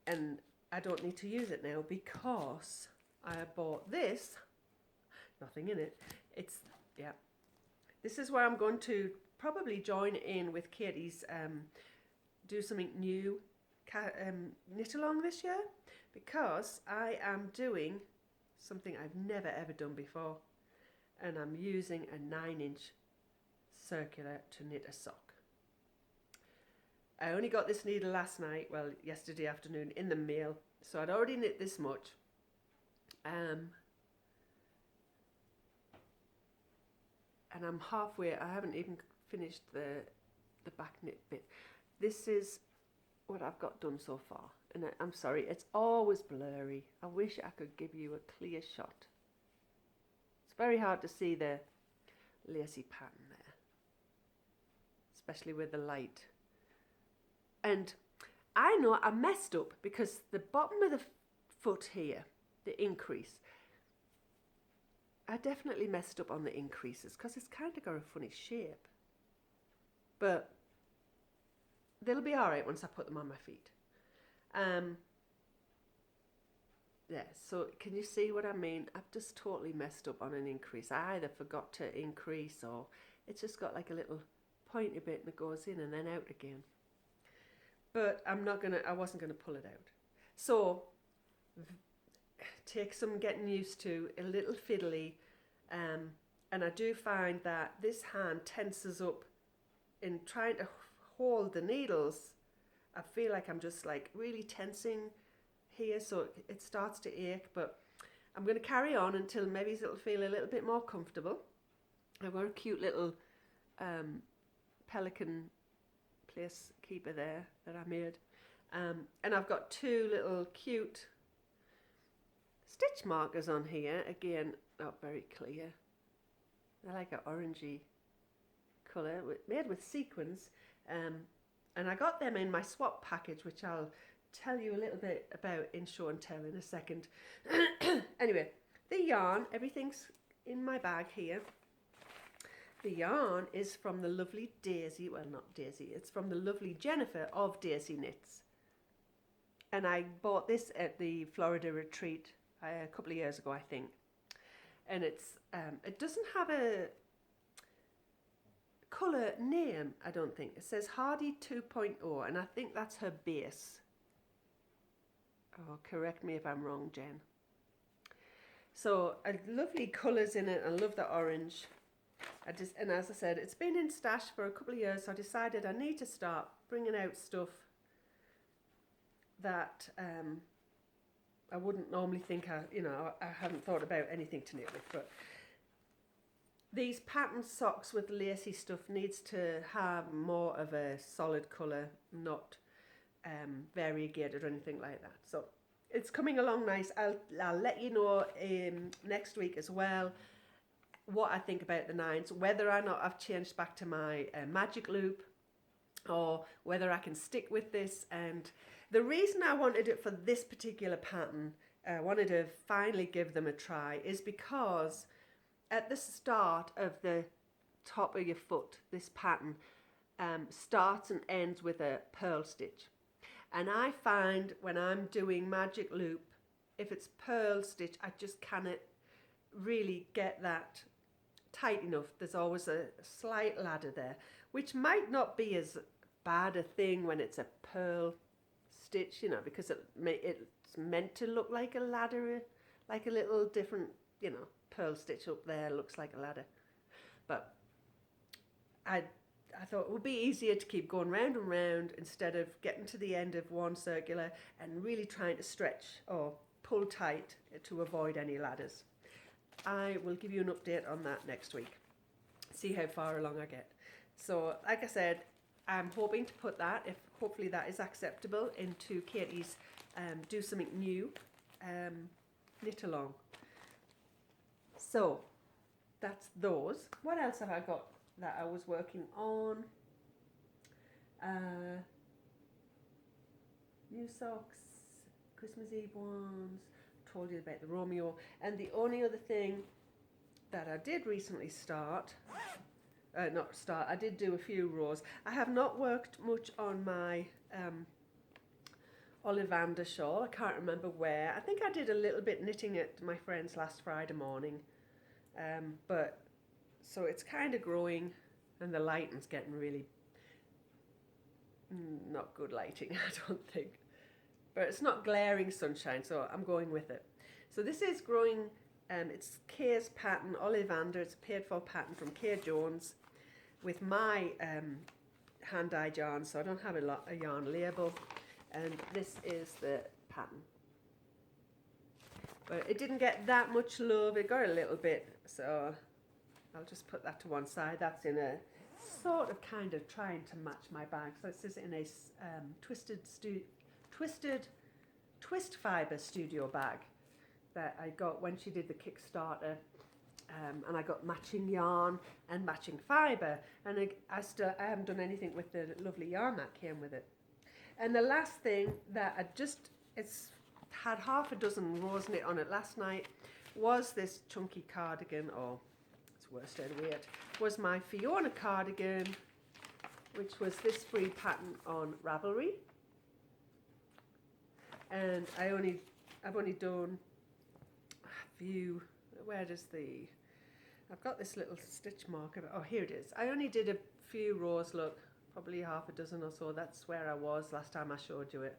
And I don't need to use it now because I bought this, nothing in it. This is where I'm going to probably join in with Katie's do something new knit along this year, because I am doing something I've never ever done before, and I'm using a 9-inch circular to knit a sock. I only got this needle last night, well yesterday afternoon, in the mail, so I'd already knit this much. And I'm halfway. I haven't even finished the back knit bit. This is what I've got done so far, and I'm sorry, it's always blurry. I wish I could give you a clear shot. It's very hard to see the lacy pattern there, especially with the light. And I know I messed up because the bottom of the foot here, the increase, I definitely messed up on the increases because it's kind of got a funny shape. But they'll be alright once I put them on my feet. Yeah, so can you see what I mean? I've just totally messed up on an increase. I either forgot to increase, or it's just got like a little pointy bit that goes in and then out again. But I wasn't gonna pull it out. So take some getting used to, a little fiddly, and I do find that this hand tenses up in trying to hold the needles. I feel like I'm just like really tensing here, so it starts to ache, but I'm going to carry on until maybe it'll feel a little bit more comfortable. I've got a cute little pelican place keeper there that I made, and I've got two little cute stitch markers on here, again not very clear. They're like an orangey colour made with sequins, and I got them in my swap package, which I'll tell you a little bit about in show and tell in a second. Anyway, the yarn, everything's in my bag here. The yarn is from the lovely Daisy, well not Daisy, it's from the lovely Jennifer of Daisy Knits. And I bought this at the Florida retreat a couple of years ago, I think. And it's it doesn't have a colour name, I don't think. It says Hardy 2.0, and I think that's her base. Oh, correct me if I'm wrong, Jen. So, lovely colours in it. I love the orange. And as I said, it's been in stash for a couple of years, so I decided I need to start bringing out stuff that I wouldn't normally think I hadn't thought about anything to knit with. But these patterned socks with lacy stuff needs to have more of a solid colour, not variegated or anything like that. So it's coming along nice. I'll let you know next week as well what I think about the nines, whether or not I've changed back to my magic loop, or whether I can stick with this. And the reason I wanted it for this particular pattern, I wanted to finally give them a try, is because at the start of the top of your foot, this pattern starts and ends with a purl stitch. And I find when I'm doing magic loop, if it's purl stitch, I just cannot really get that tight enough. There's always a slight ladder there, which might not be as bad a thing when it's a purl stitch, because it's meant to look like a ladder, like a little different, purl stitch up there looks like a ladder. But I thought it would be easier to keep going round and round instead of getting to the end of one circular and really trying to stretch or pull tight to avoid any ladders. I will give you an update on that next week, see how far along I get. So like I said, I'm hoping to put that, if hopefully that is acceptable, into Katie's Do Something New knit along. So that's those. What else have I got that I was working on? New socks, Christmas Eve ones, told you about the Romeo. And the only other thing that I did recently I did do a few rows. I have not worked much on my Ollivander shawl. I can't remember where. I think I did a little bit knitting at my friend's last Friday morning. But so it's kind of growing, and the lighting's getting really not good lighting, I don't think. But it's not glaring sunshine, so I'm going with it. So this is growing, it's Kay's pattern, Ollivander. It's a paid for pattern from Kay Jones with my hand-dyed yarn, so I don't have a yarn label. And this is the pattern. But it didn't get that much love. It got a little bit, so I'll just put that to one side. That's in a sort of kind of trying to match my bag. So this is in a twist fibre studio bag that I got when she did the Kickstarter. And I got matching yarn and matching fibre. And I haven't done anything with the lovely yarn that came with it. And the last thing that it's had half a dozen rows knit on it last night, was this chunky cardigan, or it's worse out of it, was my Fiona cardigan, which was this free pattern on Ravelry. And I've only done a few, I've got this little stitch marker, oh here it is. I only did a few rows, look, probably half a dozen or so. That's where I was last time I showed you it.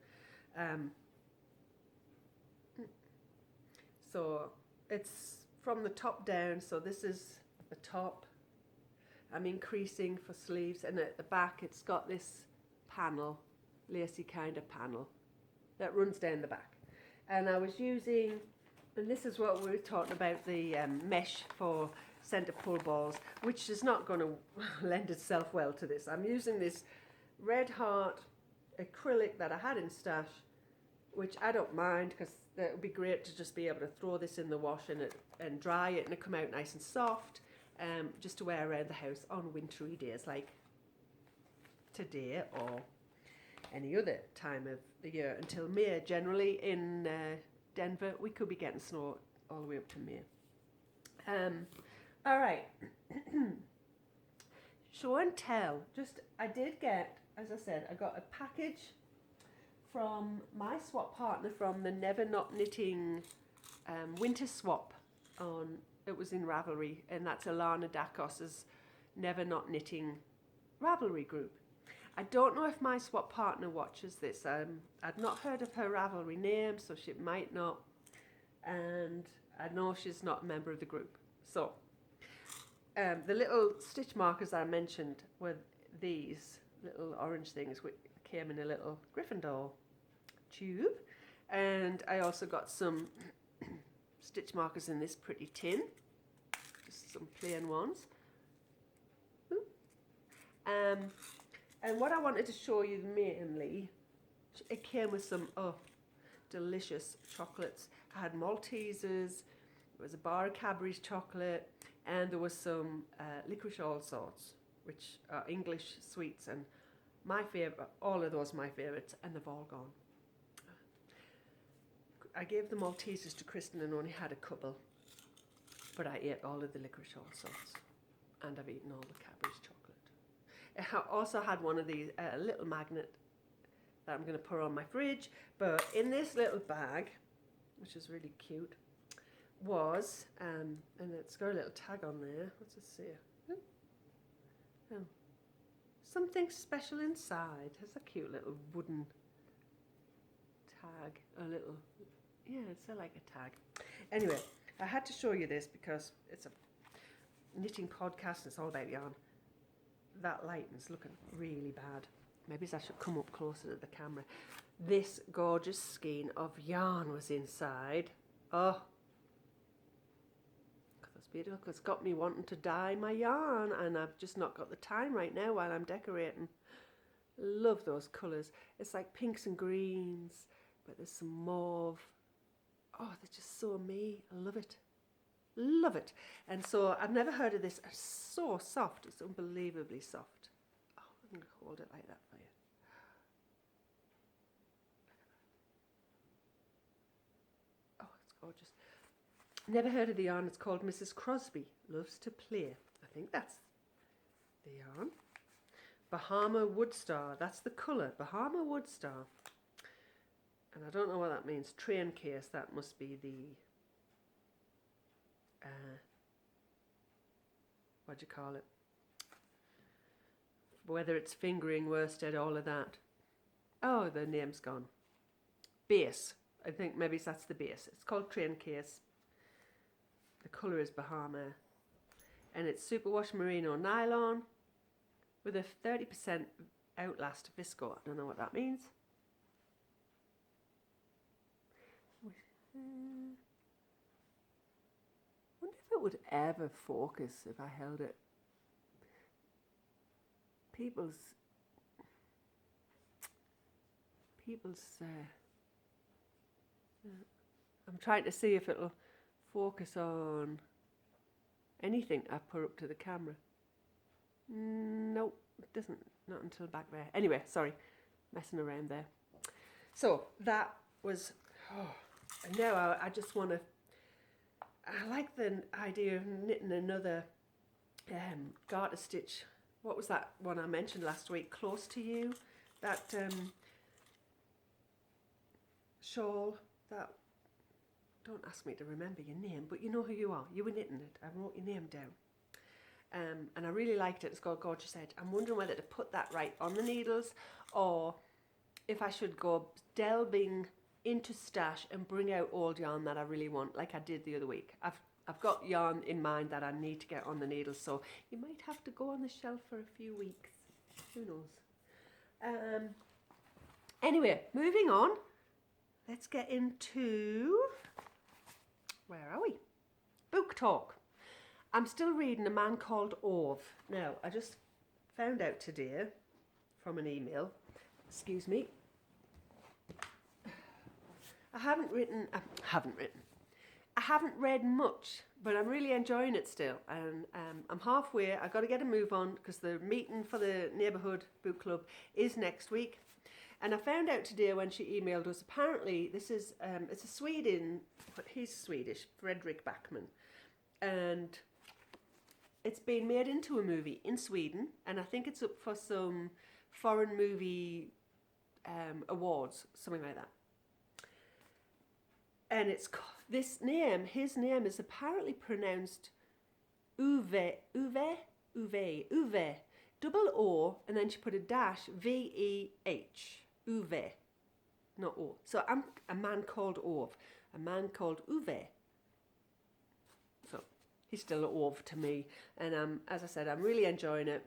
So it's from the top down. So this is the top. I'm increasing for sleeves, and at the back it's got this panel, lacy kind of panel that runs down the back. And I was using, and this is what we were talking about, the mesh for centre pull balls, which is not going to lend itself well to this. I'm using this Red Heart acrylic that I had in stash, which I don't mind because it would be great to just be able to throw this in the wash and dry it, and it come out nice and soft, just to wear around the house on wintry days like today or any other time of the year until May. Generally in Denver, we could be getting snow all the way up to May. All right. Show and tell. I did get, as I said, I got a package from my swap partner from the Never Not Knitting winter swap it was in Ravelry, and that's Alana Dakos's Never Not Knitting Ravelry group. I don't know if my swap partner watches this. I'd not heard of her Ravelry name, so she might not, and I know she's not a member of the group. So the little stitch markers I mentioned were these little orange things, which came in a little Gryffindor tube, and I also got some stitch markers in this pretty tin, just some plain ones. And what I wanted to show you mainly, it came with some delicious chocolates. I had Maltesers, there was a bar of Cadbury's chocolate, and there was some licorice all sorts, which are English sweets, and my favourite, all of those are my favourites, and they've all gone. I gave the Maltesers to Kristen and only had a couple, but I ate all of the licorice all sorts, and I've eaten all the Cadbury's chocolate. I also had one of these, a little magnet that I'm going to put on my fridge, but in this little bag, which is really cute, was, and it's got a little tag on there, what's it say? Oh, something special inside. It's a cute little wooden tag, it's like a tag. Anyway, I had to show you this because it's a knitting podcast and it's all about yarn. That lighting's looking really bad. Maybe I should come up closer to the camera. This gorgeous skein of yarn was inside. Oh, that's beautiful. It's got me wanting to dye my yarn, and I've just not got the time right now while I'm decorating. Love those colours. It's like pinks and greens, but there's some mauve. Oh, they're just so me. I love it. Love it. And so I've never heard of this. It's so soft. It's unbelievably soft. Oh, I'm going to hold it like that for you. Oh, it's gorgeous. Never heard of the yarn. It's called Mrs. Crosby Loves to Play. I think that's the yarn. Bahama Woodstar. That's the colour. Bahama Woodstar. And I don't know what that means. Train case. That must be the... what do you call it? Whether it's fingering, worsted, all of that. Oh, the name's gone. Base. I think maybe that's the base. It's called Train Case. The colour is Bahama. And it's superwash merino nylon with a 30% Outlast visco. I don't know what that means. I wonder if it would ever focus if I held it. People's I'm trying to see if it'll focus on anything I put up to the camera. Nope, it doesn't. Not until back there. Anyway, sorry, messing around there. So that was, and now I just want to, I like the idea of knitting another garter stitch. What was that one I mentioned last week? Close to You. That shawl. That, don't ask me to remember your name, but you know who you are. You were knitting it. I wrote your name down. And I really liked it. It's got a gorgeous edge. I'm wondering whether to put that right on the needles or if I should go delving into stash and bring out old yarn that I really want, like I did the other week. I've got yarn in mind that I need to get on the needles, so you might have to go on the shelf for a few weeks. Who knows? Anyway, moving on. Let's get into, where are we? Book talk. I'm still reading A Man Called Ove. Now, I just found out today from an email, excuse me, I haven't read much, but I'm really enjoying it still. And I'm halfway. I've got to get a move on because the meeting for the neighbourhood book club is next week. And I found out today when she emailed us, apparently this is, it's a Swede, but he's Swedish, Fredrik Backman. And it's been made into a movie in Sweden. And I think it's up for some foreign movie awards, something like that. And it's his name is apparently pronounced Uwe, double O, and then she put a dash, V-E-H, Uwe, not O. So I'm A Man Called Ove, A Man Called Uwe. So he's still an Ove to me, and as I said, I'm really enjoying it.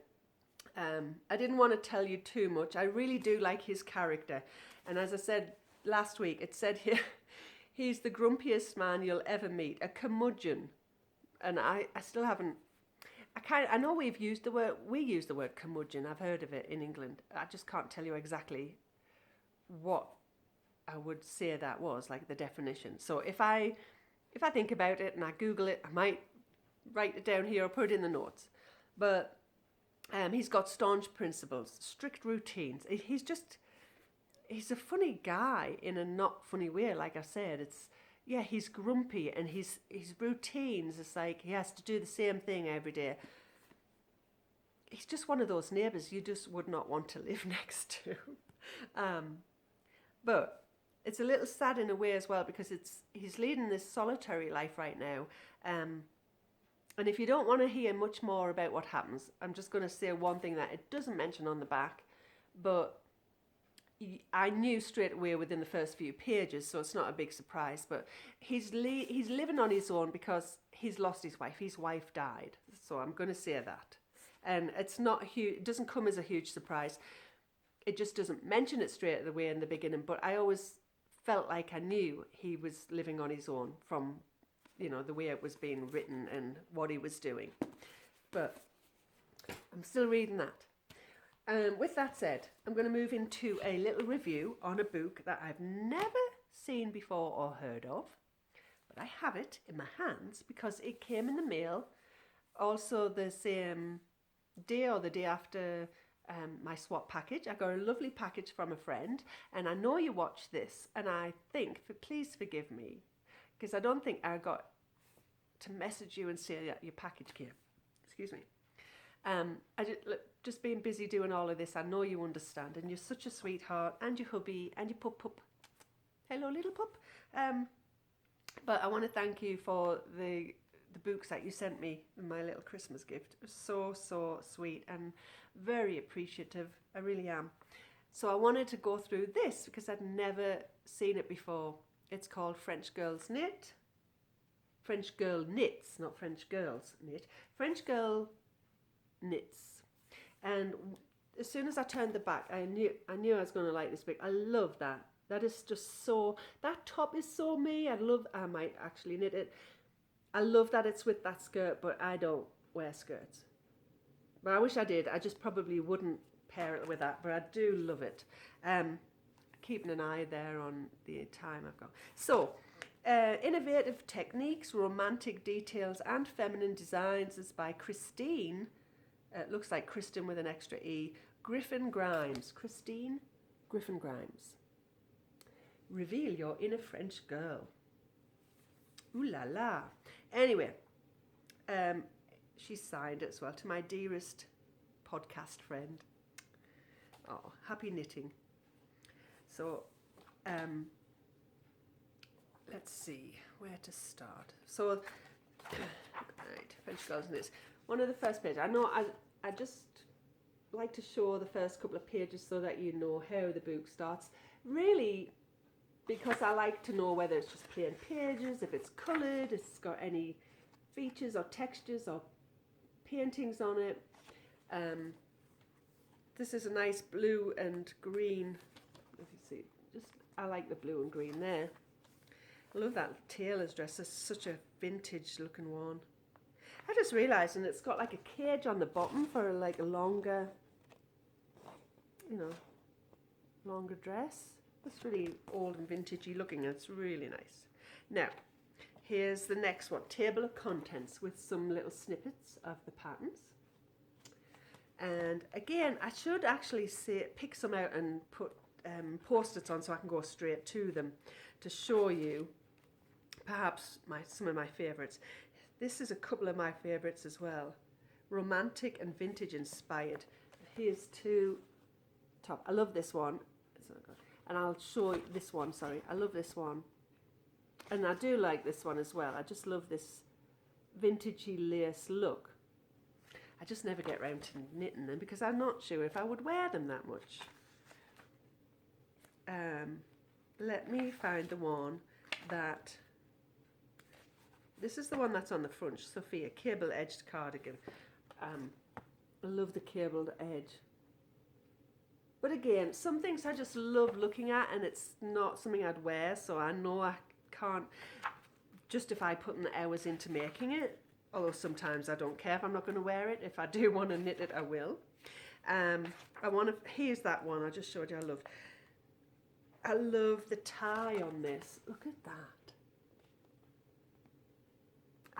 I didn't want to tell you too much. I really do like his character, and as I said last week, it said here, he's the grumpiest man you'll ever meet, a curmudgeon. And I still haven't, I know we use the word curmudgeon, I've heard of it in England. I just can't tell you exactly what I would say that was, like the definition. So if I think about it and I Google it, I might write it down here or put it in the notes. But he's got staunch principles, strict routines. He's a funny guy in a not funny way, like I said. He's grumpy, and his routines, it's like he has to do the same thing every day. He's just one of those neighbours you just would not want to live next to. But it's a little sad in a way as well, because he's leading this solitary life right now. And if you don't want to hear much more about what happens, I'm just going to say one thing that it doesn't mention on the back, but I knew straight away within the first few pages, so it's not a big surprise. But he's living on his own because he's lost his wife. His wife died, so I'm going to say that. And it's not huge. It doesn't come as a huge surprise. It just doesn't mention it straight away in the beginning. But I always felt like I knew he was living on his own from, the way it was being written and what he was doing. But I'm still reading that. With that said, I'm going to move into a little review on a book that I've never seen before or heard of, but I have it in my hands because it came in the mail also the same day or the day after my swap package. I got a lovely package from a friend, and I know you watch this, and I think, please forgive me, because I don't think I got to message you and say that your package came. Excuse me. Just being busy doing all of this, I know you understand, and you're such a sweetheart, and your hubby, and your pup. Hello, little pup. But I want to thank you for the books that you sent me in my little Christmas gift. It was so sweet and very appreciative. I really am. So I wanted to go through this because I'd never seen it before. It's called French Girls Knit. French Girl Knits, not French Girls Knit. French Girl Knits. And as soon as I turned the back, I knew I was going to like this book. I love that. That is just so, that top is so me. I might actually knit it. I love that it's with that skirt, but I don't wear skirts. But I wish I did. I just probably wouldn't pair it with that, but I do love it. Keeping an eye there on the time I've got. So, Innovative Techniques, Romantic Details and Feminine Designs is by Christine. It looks like Kristen with an extra E. Griffin Grimes. Christine Griffin Grimes. Reveal your inner French girl. Ooh la la. Anyway, she signed it as well, to my dearest podcast friend. Oh, happy knitting. So, let's see where to start. So, right, French Girls Knits. One of the first pages. I know I just like to show the first couple of pages so that you know how the book starts. Really, because I like to know whether it's just plain pages, if it's coloured, if it's got any features or textures or paintings on it. This is a nice blue and green. If you see, I like the blue and green there. I love that tailor's dress. It's such a vintage looking one. I just realised, and it's got like a cage on the bottom for like a longer, longer dress. It's really old and vintagey looking. It's really nice. Now, here's the next one. Table of contents with some little snippets of the patterns. And again, I should actually pick some out and put post-its on so I can go straight to them to show you perhaps some of my favourites. This is a couple of my favourites as well. Romantic and vintage inspired. Here's two top. I love this one. It's not good. And I'll show you this one, sorry. I love this one. And I do like this one as well. I just love this vintagey lace look. I just never get around to knitting them because I'm not sure if I would wear them that much. Let me find the one that... This is the one that's on the front, Sophia, cable-edged cardigan. I love the cabled edge. But again, some things I just love looking at and it's not something I'd wear, so I know I can't justify putting the hours into making it. Although sometimes I don't care if I'm not going to wear it. If I do want to knit it, I will. Here's that one I just showed you I love the tie on this. Look at that.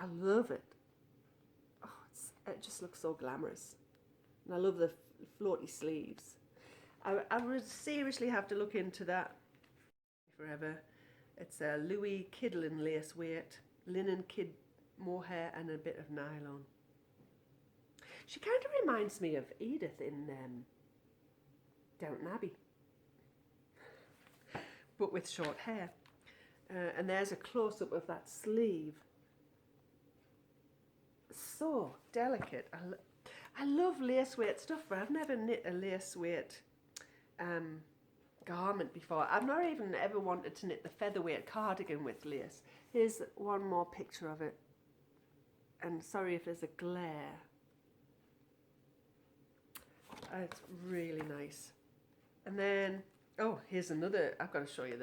I love it. Oh, it just looks so glamorous. And I love the floaty sleeves. I would seriously have to look into that forever. It's a Louis Kidlin lace weight, linen kid mohair and a bit of nylon. She kind of reminds me of Edith in Downton Abbey, but with short hair. And there's a close-up of that sleeve. So delicate. I love lace weight stuff, but I've never knit a lace weight garment before. I've not even ever wanted to knit the featherweight cardigan with lace. Here's one more picture of it. And sorry if there's a glare. It's really nice. And then, oh, here's another. I've got to show you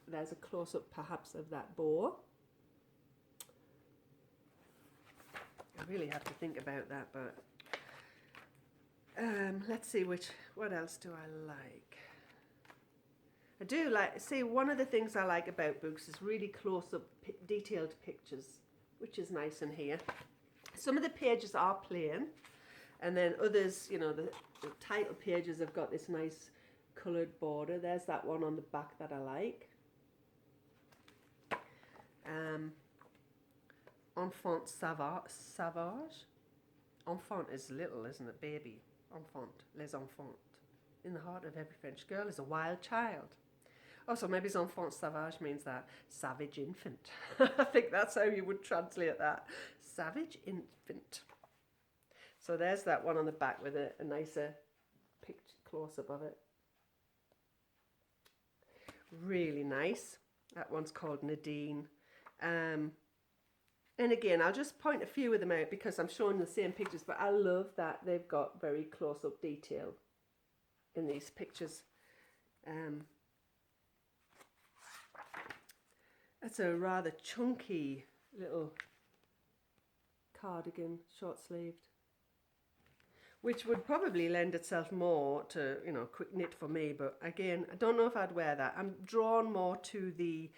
there's a close-up perhaps of that bow. I really have to think about that, but let's see what else do I like? I do like, see, one of the things I like about books is really close-up detailed pictures, which is nice in here. Some of the pages are plain, and then others, the title pages have got this nice coloured border. There's that one on the back that I like. Enfant sauvage. Enfant is little, isn't it? Baby. Enfant. Les enfants. In the heart of every French girl is a wild child. Oh, so maybe enfant sauvage means that. Savage infant. I think that's how you would translate that. Savage infant. So there's that one on the back with a nicer picture close-up of it. Really nice. That one's called Nadine. And again, I'll just point a few of them out because I'm showing the same pictures, but I love that they've got very close-up detail in these pictures. That's a rather chunky little cardigan, short-sleeved, which would probably lend itself more to, quick knit for me. But again, I don't know if I'd wear that. I'm drawn more to the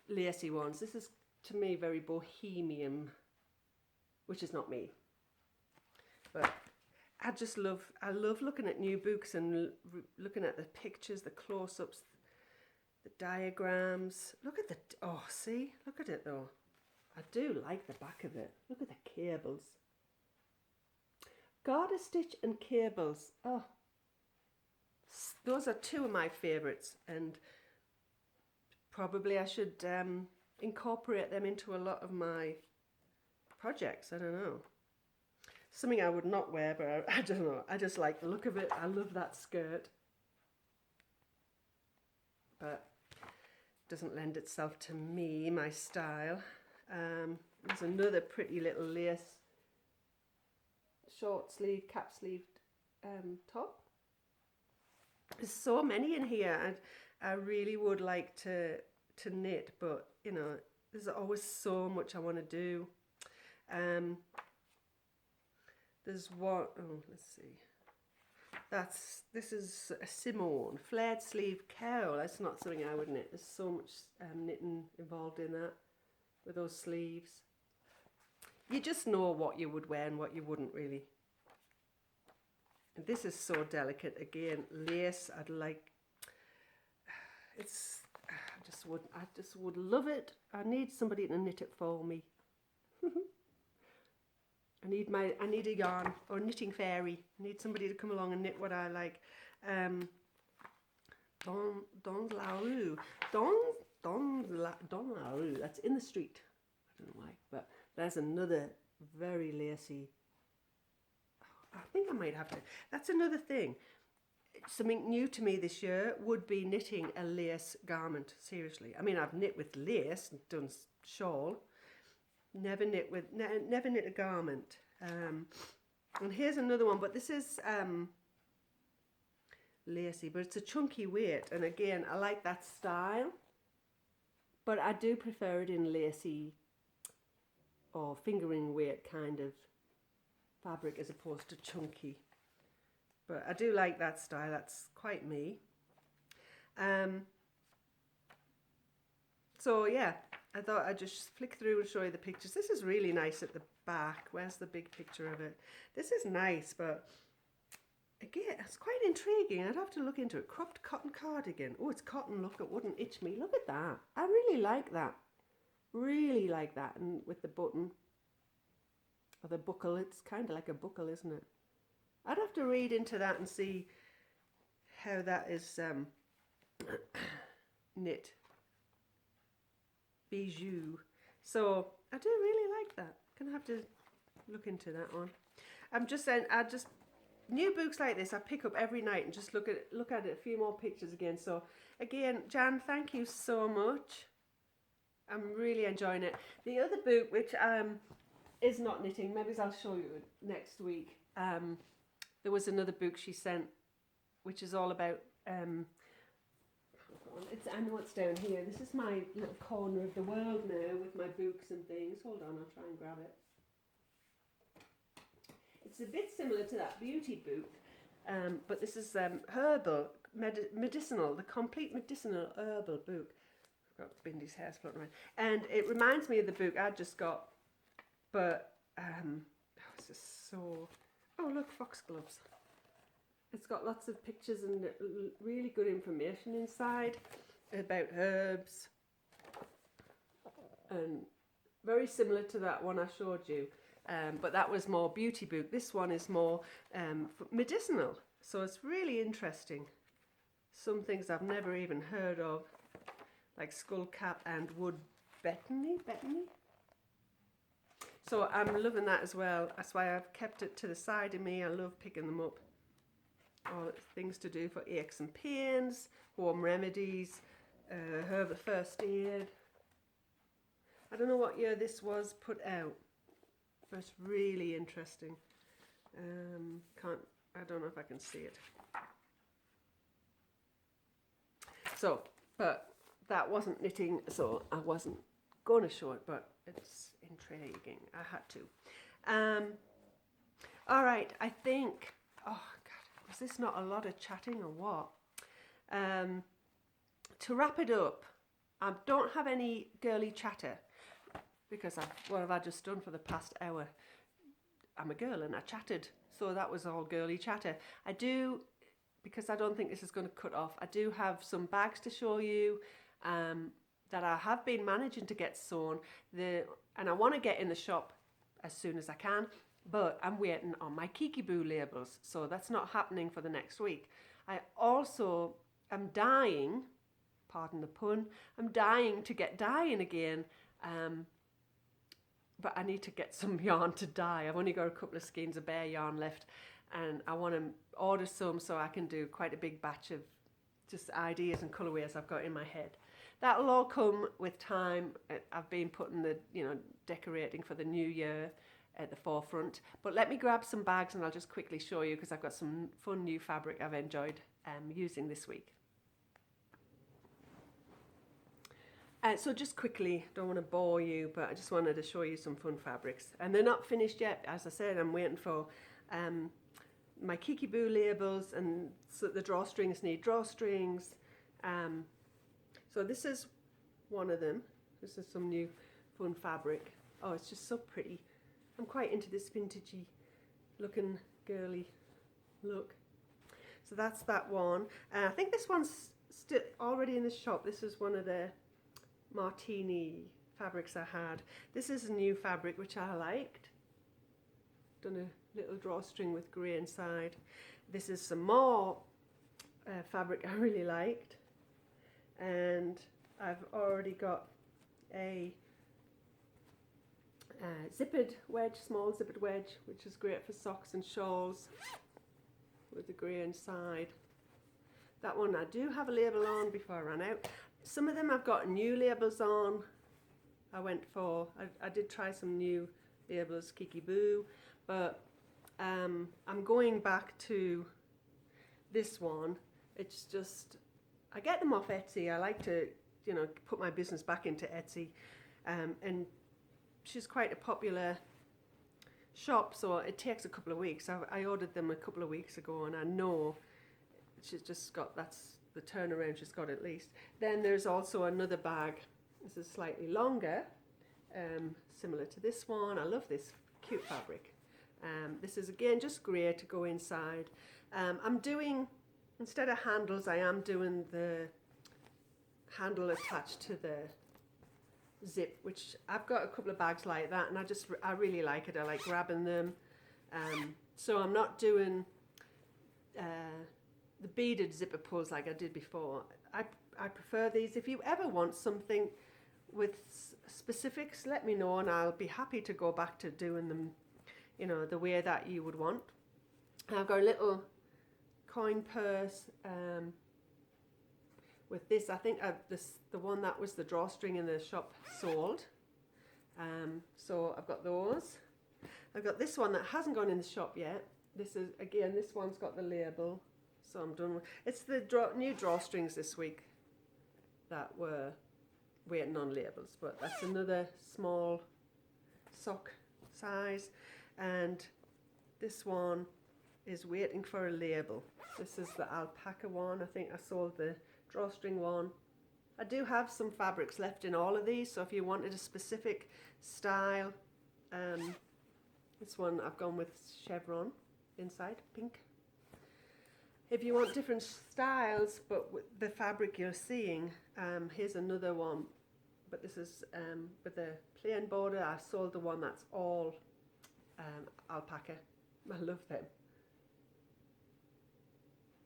lacy ones. This is, to me, very bohemian, which is not me. But I love looking at new books and looking at the pictures, the close-ups, the diagrams. Look at look at it though. I do like the back of it. Look at the cables. Garter stitch and cables. Oh, those are two of my favourites, and probably I should incorporate them into a lot of my projects. I don't know. Something I would not wear, but I don't know. I just like the look of it. I love that skirt. but doesn't lend itself to me, my style. There's another pretty little lace short sleeve, cap sleeved top. There's so many in here, and I really would like to knit, but you know, there's always so much I want to do. There's one, oh, let's see. This is a Simone flared sleeve cowl. That's not something I would knit. There's so much knitting involved in that with those sleeves. You just know what you would wear and what you wouldn't, really. And this is so delicate. Again, lace. I'd like. It's. I just would love it. I need somebody to knit it for me. I need a yarn or knitting fairy. I need somebody to come along and knit what I like. Don la rue. Don la rue. That's in the street. I don't know why, but there's another very lacy. I think I might have to. That's another thing. Something new to me this year would be knitting a lace garment. Seriously, I mean, I've knit with lace and done shawl. Never knit a garment. And here's another one, but this is lacy, but it's a chunky weight. And again, I like that style, but I do prefer it in lacy or fingering weight kind of fabric as opposed to chunky. But I do like that style. That's quite me. So yeah, I thought I'd just flick through and show you the pictures. This is really nice at the back. Where's the big picture of it? This is nice, but again, it's quite intriguing. I'd have to look into it. Cropped cotton cardigan. Oh, it's cotton. Look, it wouldn't itch me. Look at that. I really like that. Really like that. And with the button or the buckle, it's kind of like a buckle, isn't it? I'd have to read into that and see how that is knit. Bijou. So I do really like that. Gonna have to look into that one. I'm just saying, new books like this I pick up every night and just look at it, a few more pictures again. So again, Jan, thank you so much. I'm really enjoying it. The other book, which is not knitting, maybe I'll show you next week. There was another book she sent, which is all about. I know it's down here. This is my little corner of the world now with my books and things. Hold on, I'll try and grab it. It's a bit similar to that beauty book, but this is herbal, medicinal, the complete medicinal herbal book. I've got Bindy's hair's floating around. And it reminds me of the book I just got, but this is so... Oh, look, foxgloves. It's got lots of pictures and really good information inside about herbs. And very similar to that one I showed you. But that was more beauty book. This one is more medicinal. So it's really interesting. Some things I've never even heard of, like skullcap and wood betony. So I'm loving that as well. That's why I've kept it to the side of me. I love picking them up. All things to do for aches and pains, home remedies, herbal first aid. I don't know what year this was put out, but it's really interesting. I don't know if I can see it. So, but that wasn't knitting, so I wasn't going to show it, but it's intriguing. I had to. All right, I think, oh God, was this not a lot of chatting or what? To wrap it up, I don't have any girly chatter because what have I just done for the past hour? I'm a girl and I chatted, so that was all girly chatter. I do, because I don't think this is going to cut off, I do have some bags to show you that I have been managing to get sewn, and I want to get in the shop as soon as I can, but I'm waiting on my Kikiboo labels, so that's not happening for the next week. I also am dying, pardon the pun, I'm dying to get dyeing again, but I need to get some yarn to dye. I've only got a couple of skeins of bare yarn left, and I want to order some so I can do quite a big batch of just ideas and colourways I've got in my head. That'll all come with time. I've been putting the, decorating for the new year at the forefront. But let me grab some bags and I'll just quickly show you, because I've got some fun new fabric I've enjoyed using this week. So just quickly, don't want to bore you, but I just wanted to show you some fun fabrics. And they're not finished yet. As I said, I'm waiting for my Kiki Boo labels, and so the drawstrings need drawstrings. So this is one of them. This is some new fun fabric. Oh, it's just so pretty. I'm quite into this vintagey looking girly look. So that's that one. I think this one's still already in the shop. This is one of the martini fabrics I had. This is a new fabric which I liked. Done a little drawstring with grey inside. This is some more fabric I really liked, and I've already got a zippered wedge, small zippered wedge, which is great for socks and shawls with the grey inside. That one I do have a label on before I ran out. Some of them I've got new labels on. I did try some new labels, Kiki Boo, but I'm going back to this one. It's just, I get them off Etsy. I like to, put my business back into Etsy, and she's quite a popular shop, so it takes a couple of weeks. I ordered them a couple of weeks ago, and I know she's just got, that's the turnaround she's got at least. Then there's also another bag. This is slightly longer, similar to this one. I love this cute fabric. This is again just grey to go inside. I'm doing, instead of handles, I am doing the handle attached to the zip, which I've got a couple of bags like that, and I really like it. I like grabbing them. So I'm not doing the beaded zipper pulls like I did before. I prefer these. If you ever want something with specifics, let me know, and I'll be happy to go back to doing them, the way that you would want. I've got a little coin purse with this. I think the one that was the drawstring in the shop sold. So I've got those. I've got this one that hasn't gone in the shop yet. This one's got the label. So I'm done with. It's the new drawstrings this week that were waiting on labels, but that's another small sock size, and this one is waiting for a label. This is the alpaca one. I think I sold the drawstring one. I do have some fabrics left in all of these, so if you wanted a specific style, this one I've gone with chevron inside, pink. If you want different styles, but with the fabric you're seeing, here's another one. But this is with a plain border. I sold the one that's all alpaca. I love them.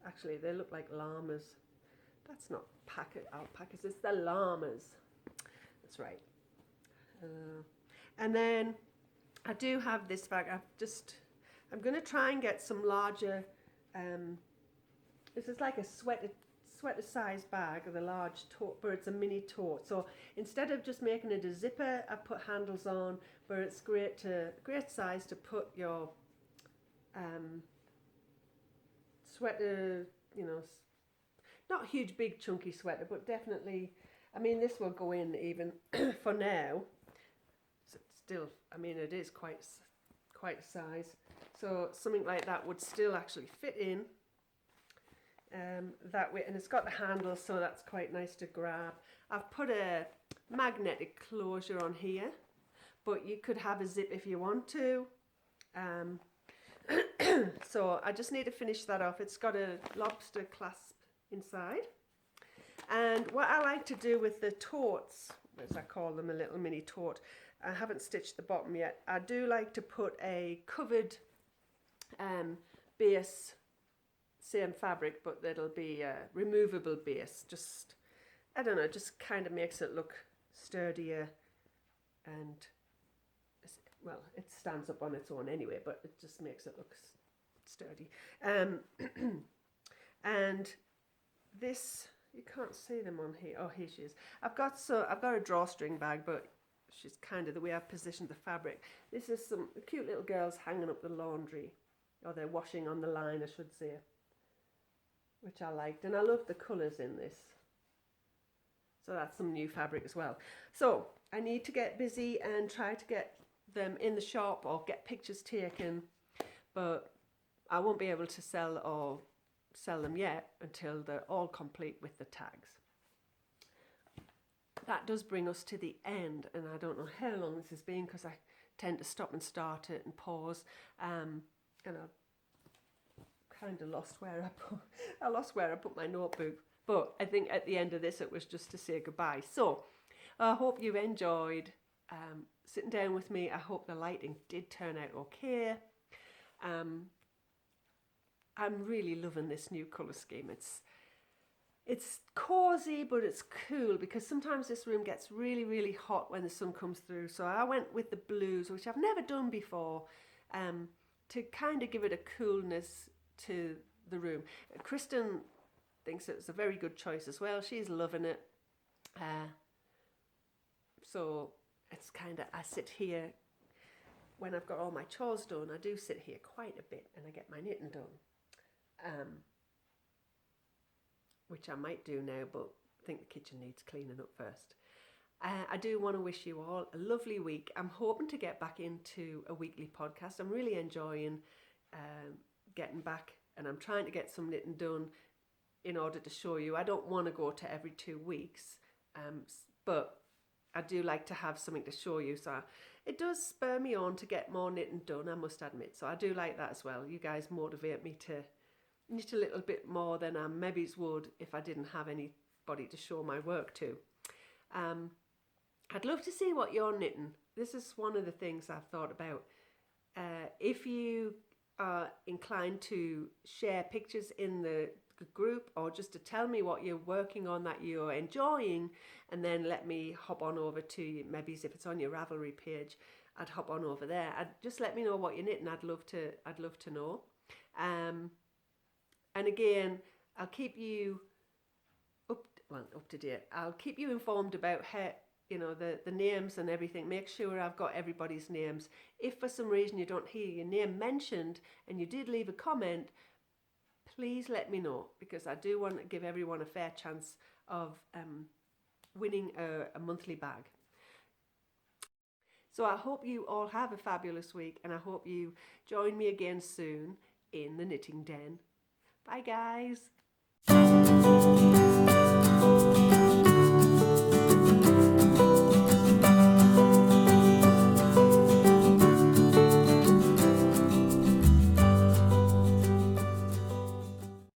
Actually, they look like llamas. That's not alpacas, it's the llamas. That's right. And then I do have this bag. I'm going to try and get some larger. This is like a sweater size bag with a large tote, but it's a mini tote. So instead of just making it a zipper, I put handles on, but it's great size to put your sweater, not a huge big chunky sweater, but definitely, this will go in even for now. So still, it is quite a size. So something like that would still actually fit in. That way, and it's got the handle, so that's quite nice to grab. I've put a magnetic closure on here, but you could have a zip if you want to. So I just need to finish that off. It's got a lobster clasp inside, and what I like to do with the totes, as I call them, a little mini tote, I haven't stitched the bottom yet. I do like to put a covered base, same fabric, but it'll be a removable base. Just, I don't know, just kind of makes it look sturdier, and well, it stands up on its own anyway, but it just makes it look sturdy. And this, you can't see them on here. Oh, here she is. I've got a drawstring bag, but she's kind of the way I've positioned the fabric. This is some cute little girls hanging up the laundry, or they're washing on the line, I should say, which I liked, and I love the colours in this. So that's some new fabric as well. So I need to get busy and try to get them in the shop or get pictures taken, but I won't be able to sell them yet until they're all complete with the tags. That does bring us to the end, and I don't know how long this has been because I tend to stop and start it and pause, and I kind of lost where I put my notebook. But I think at the end of this, it was just to say goodbye. So I hope you've enjoyed sitting down with me. I hope the lighting did turn out okay. I'm really loving this new colour scheme. It's cosy, but it's cool because sometimes this room gets really, really hot when the sun comes through. So I went with the blues, which I've never done before, to kind of give it a coolness to the room. Kristen thinks it's a very good choice as well. She's loving it. So it's kind of, I sit here when I've got all my chores done. I do sit here quite a bit and I get my knitting done, which I might do now, but I think the kitchen needs cleaning up first. I do want to wish you all a lovely week. I'm hoping to get back into a weekly podcast. I'm really enjoying getting back, and I'm trying to get some knitting done in order to show you. I don't want to go to every 2 weeks, but I do like to have something to show you. So it does spur me on to get more knitting done, I must admit. So I do like that as well. You guys motivate me to knit a little bit more than I maybe would if I didn't have anybody to show my work to. I'd love to see what you're knitting. This is one of the things I've thought about. If you are inclined to share pictures in the group, or just to tell me what you're working on that you're enjoying, and then let me hop on over to you. Maybe if it's on your Ravelry page, I'd hop on over there. Just let me know what you're knitting. I'd love to know. And again, I'll keep you up to date. I'll keep you informed about how, the names and everything. Make sure I've got everybody's names. If for some reason you don't hear your name mentioned and you did leave a comment, please let me know, because I do want to give everyone a fair chance of winning a monthly bag. So I hope you all have a fabulous week, and I hope you join me again soon in the Knitting Den. Bye guys.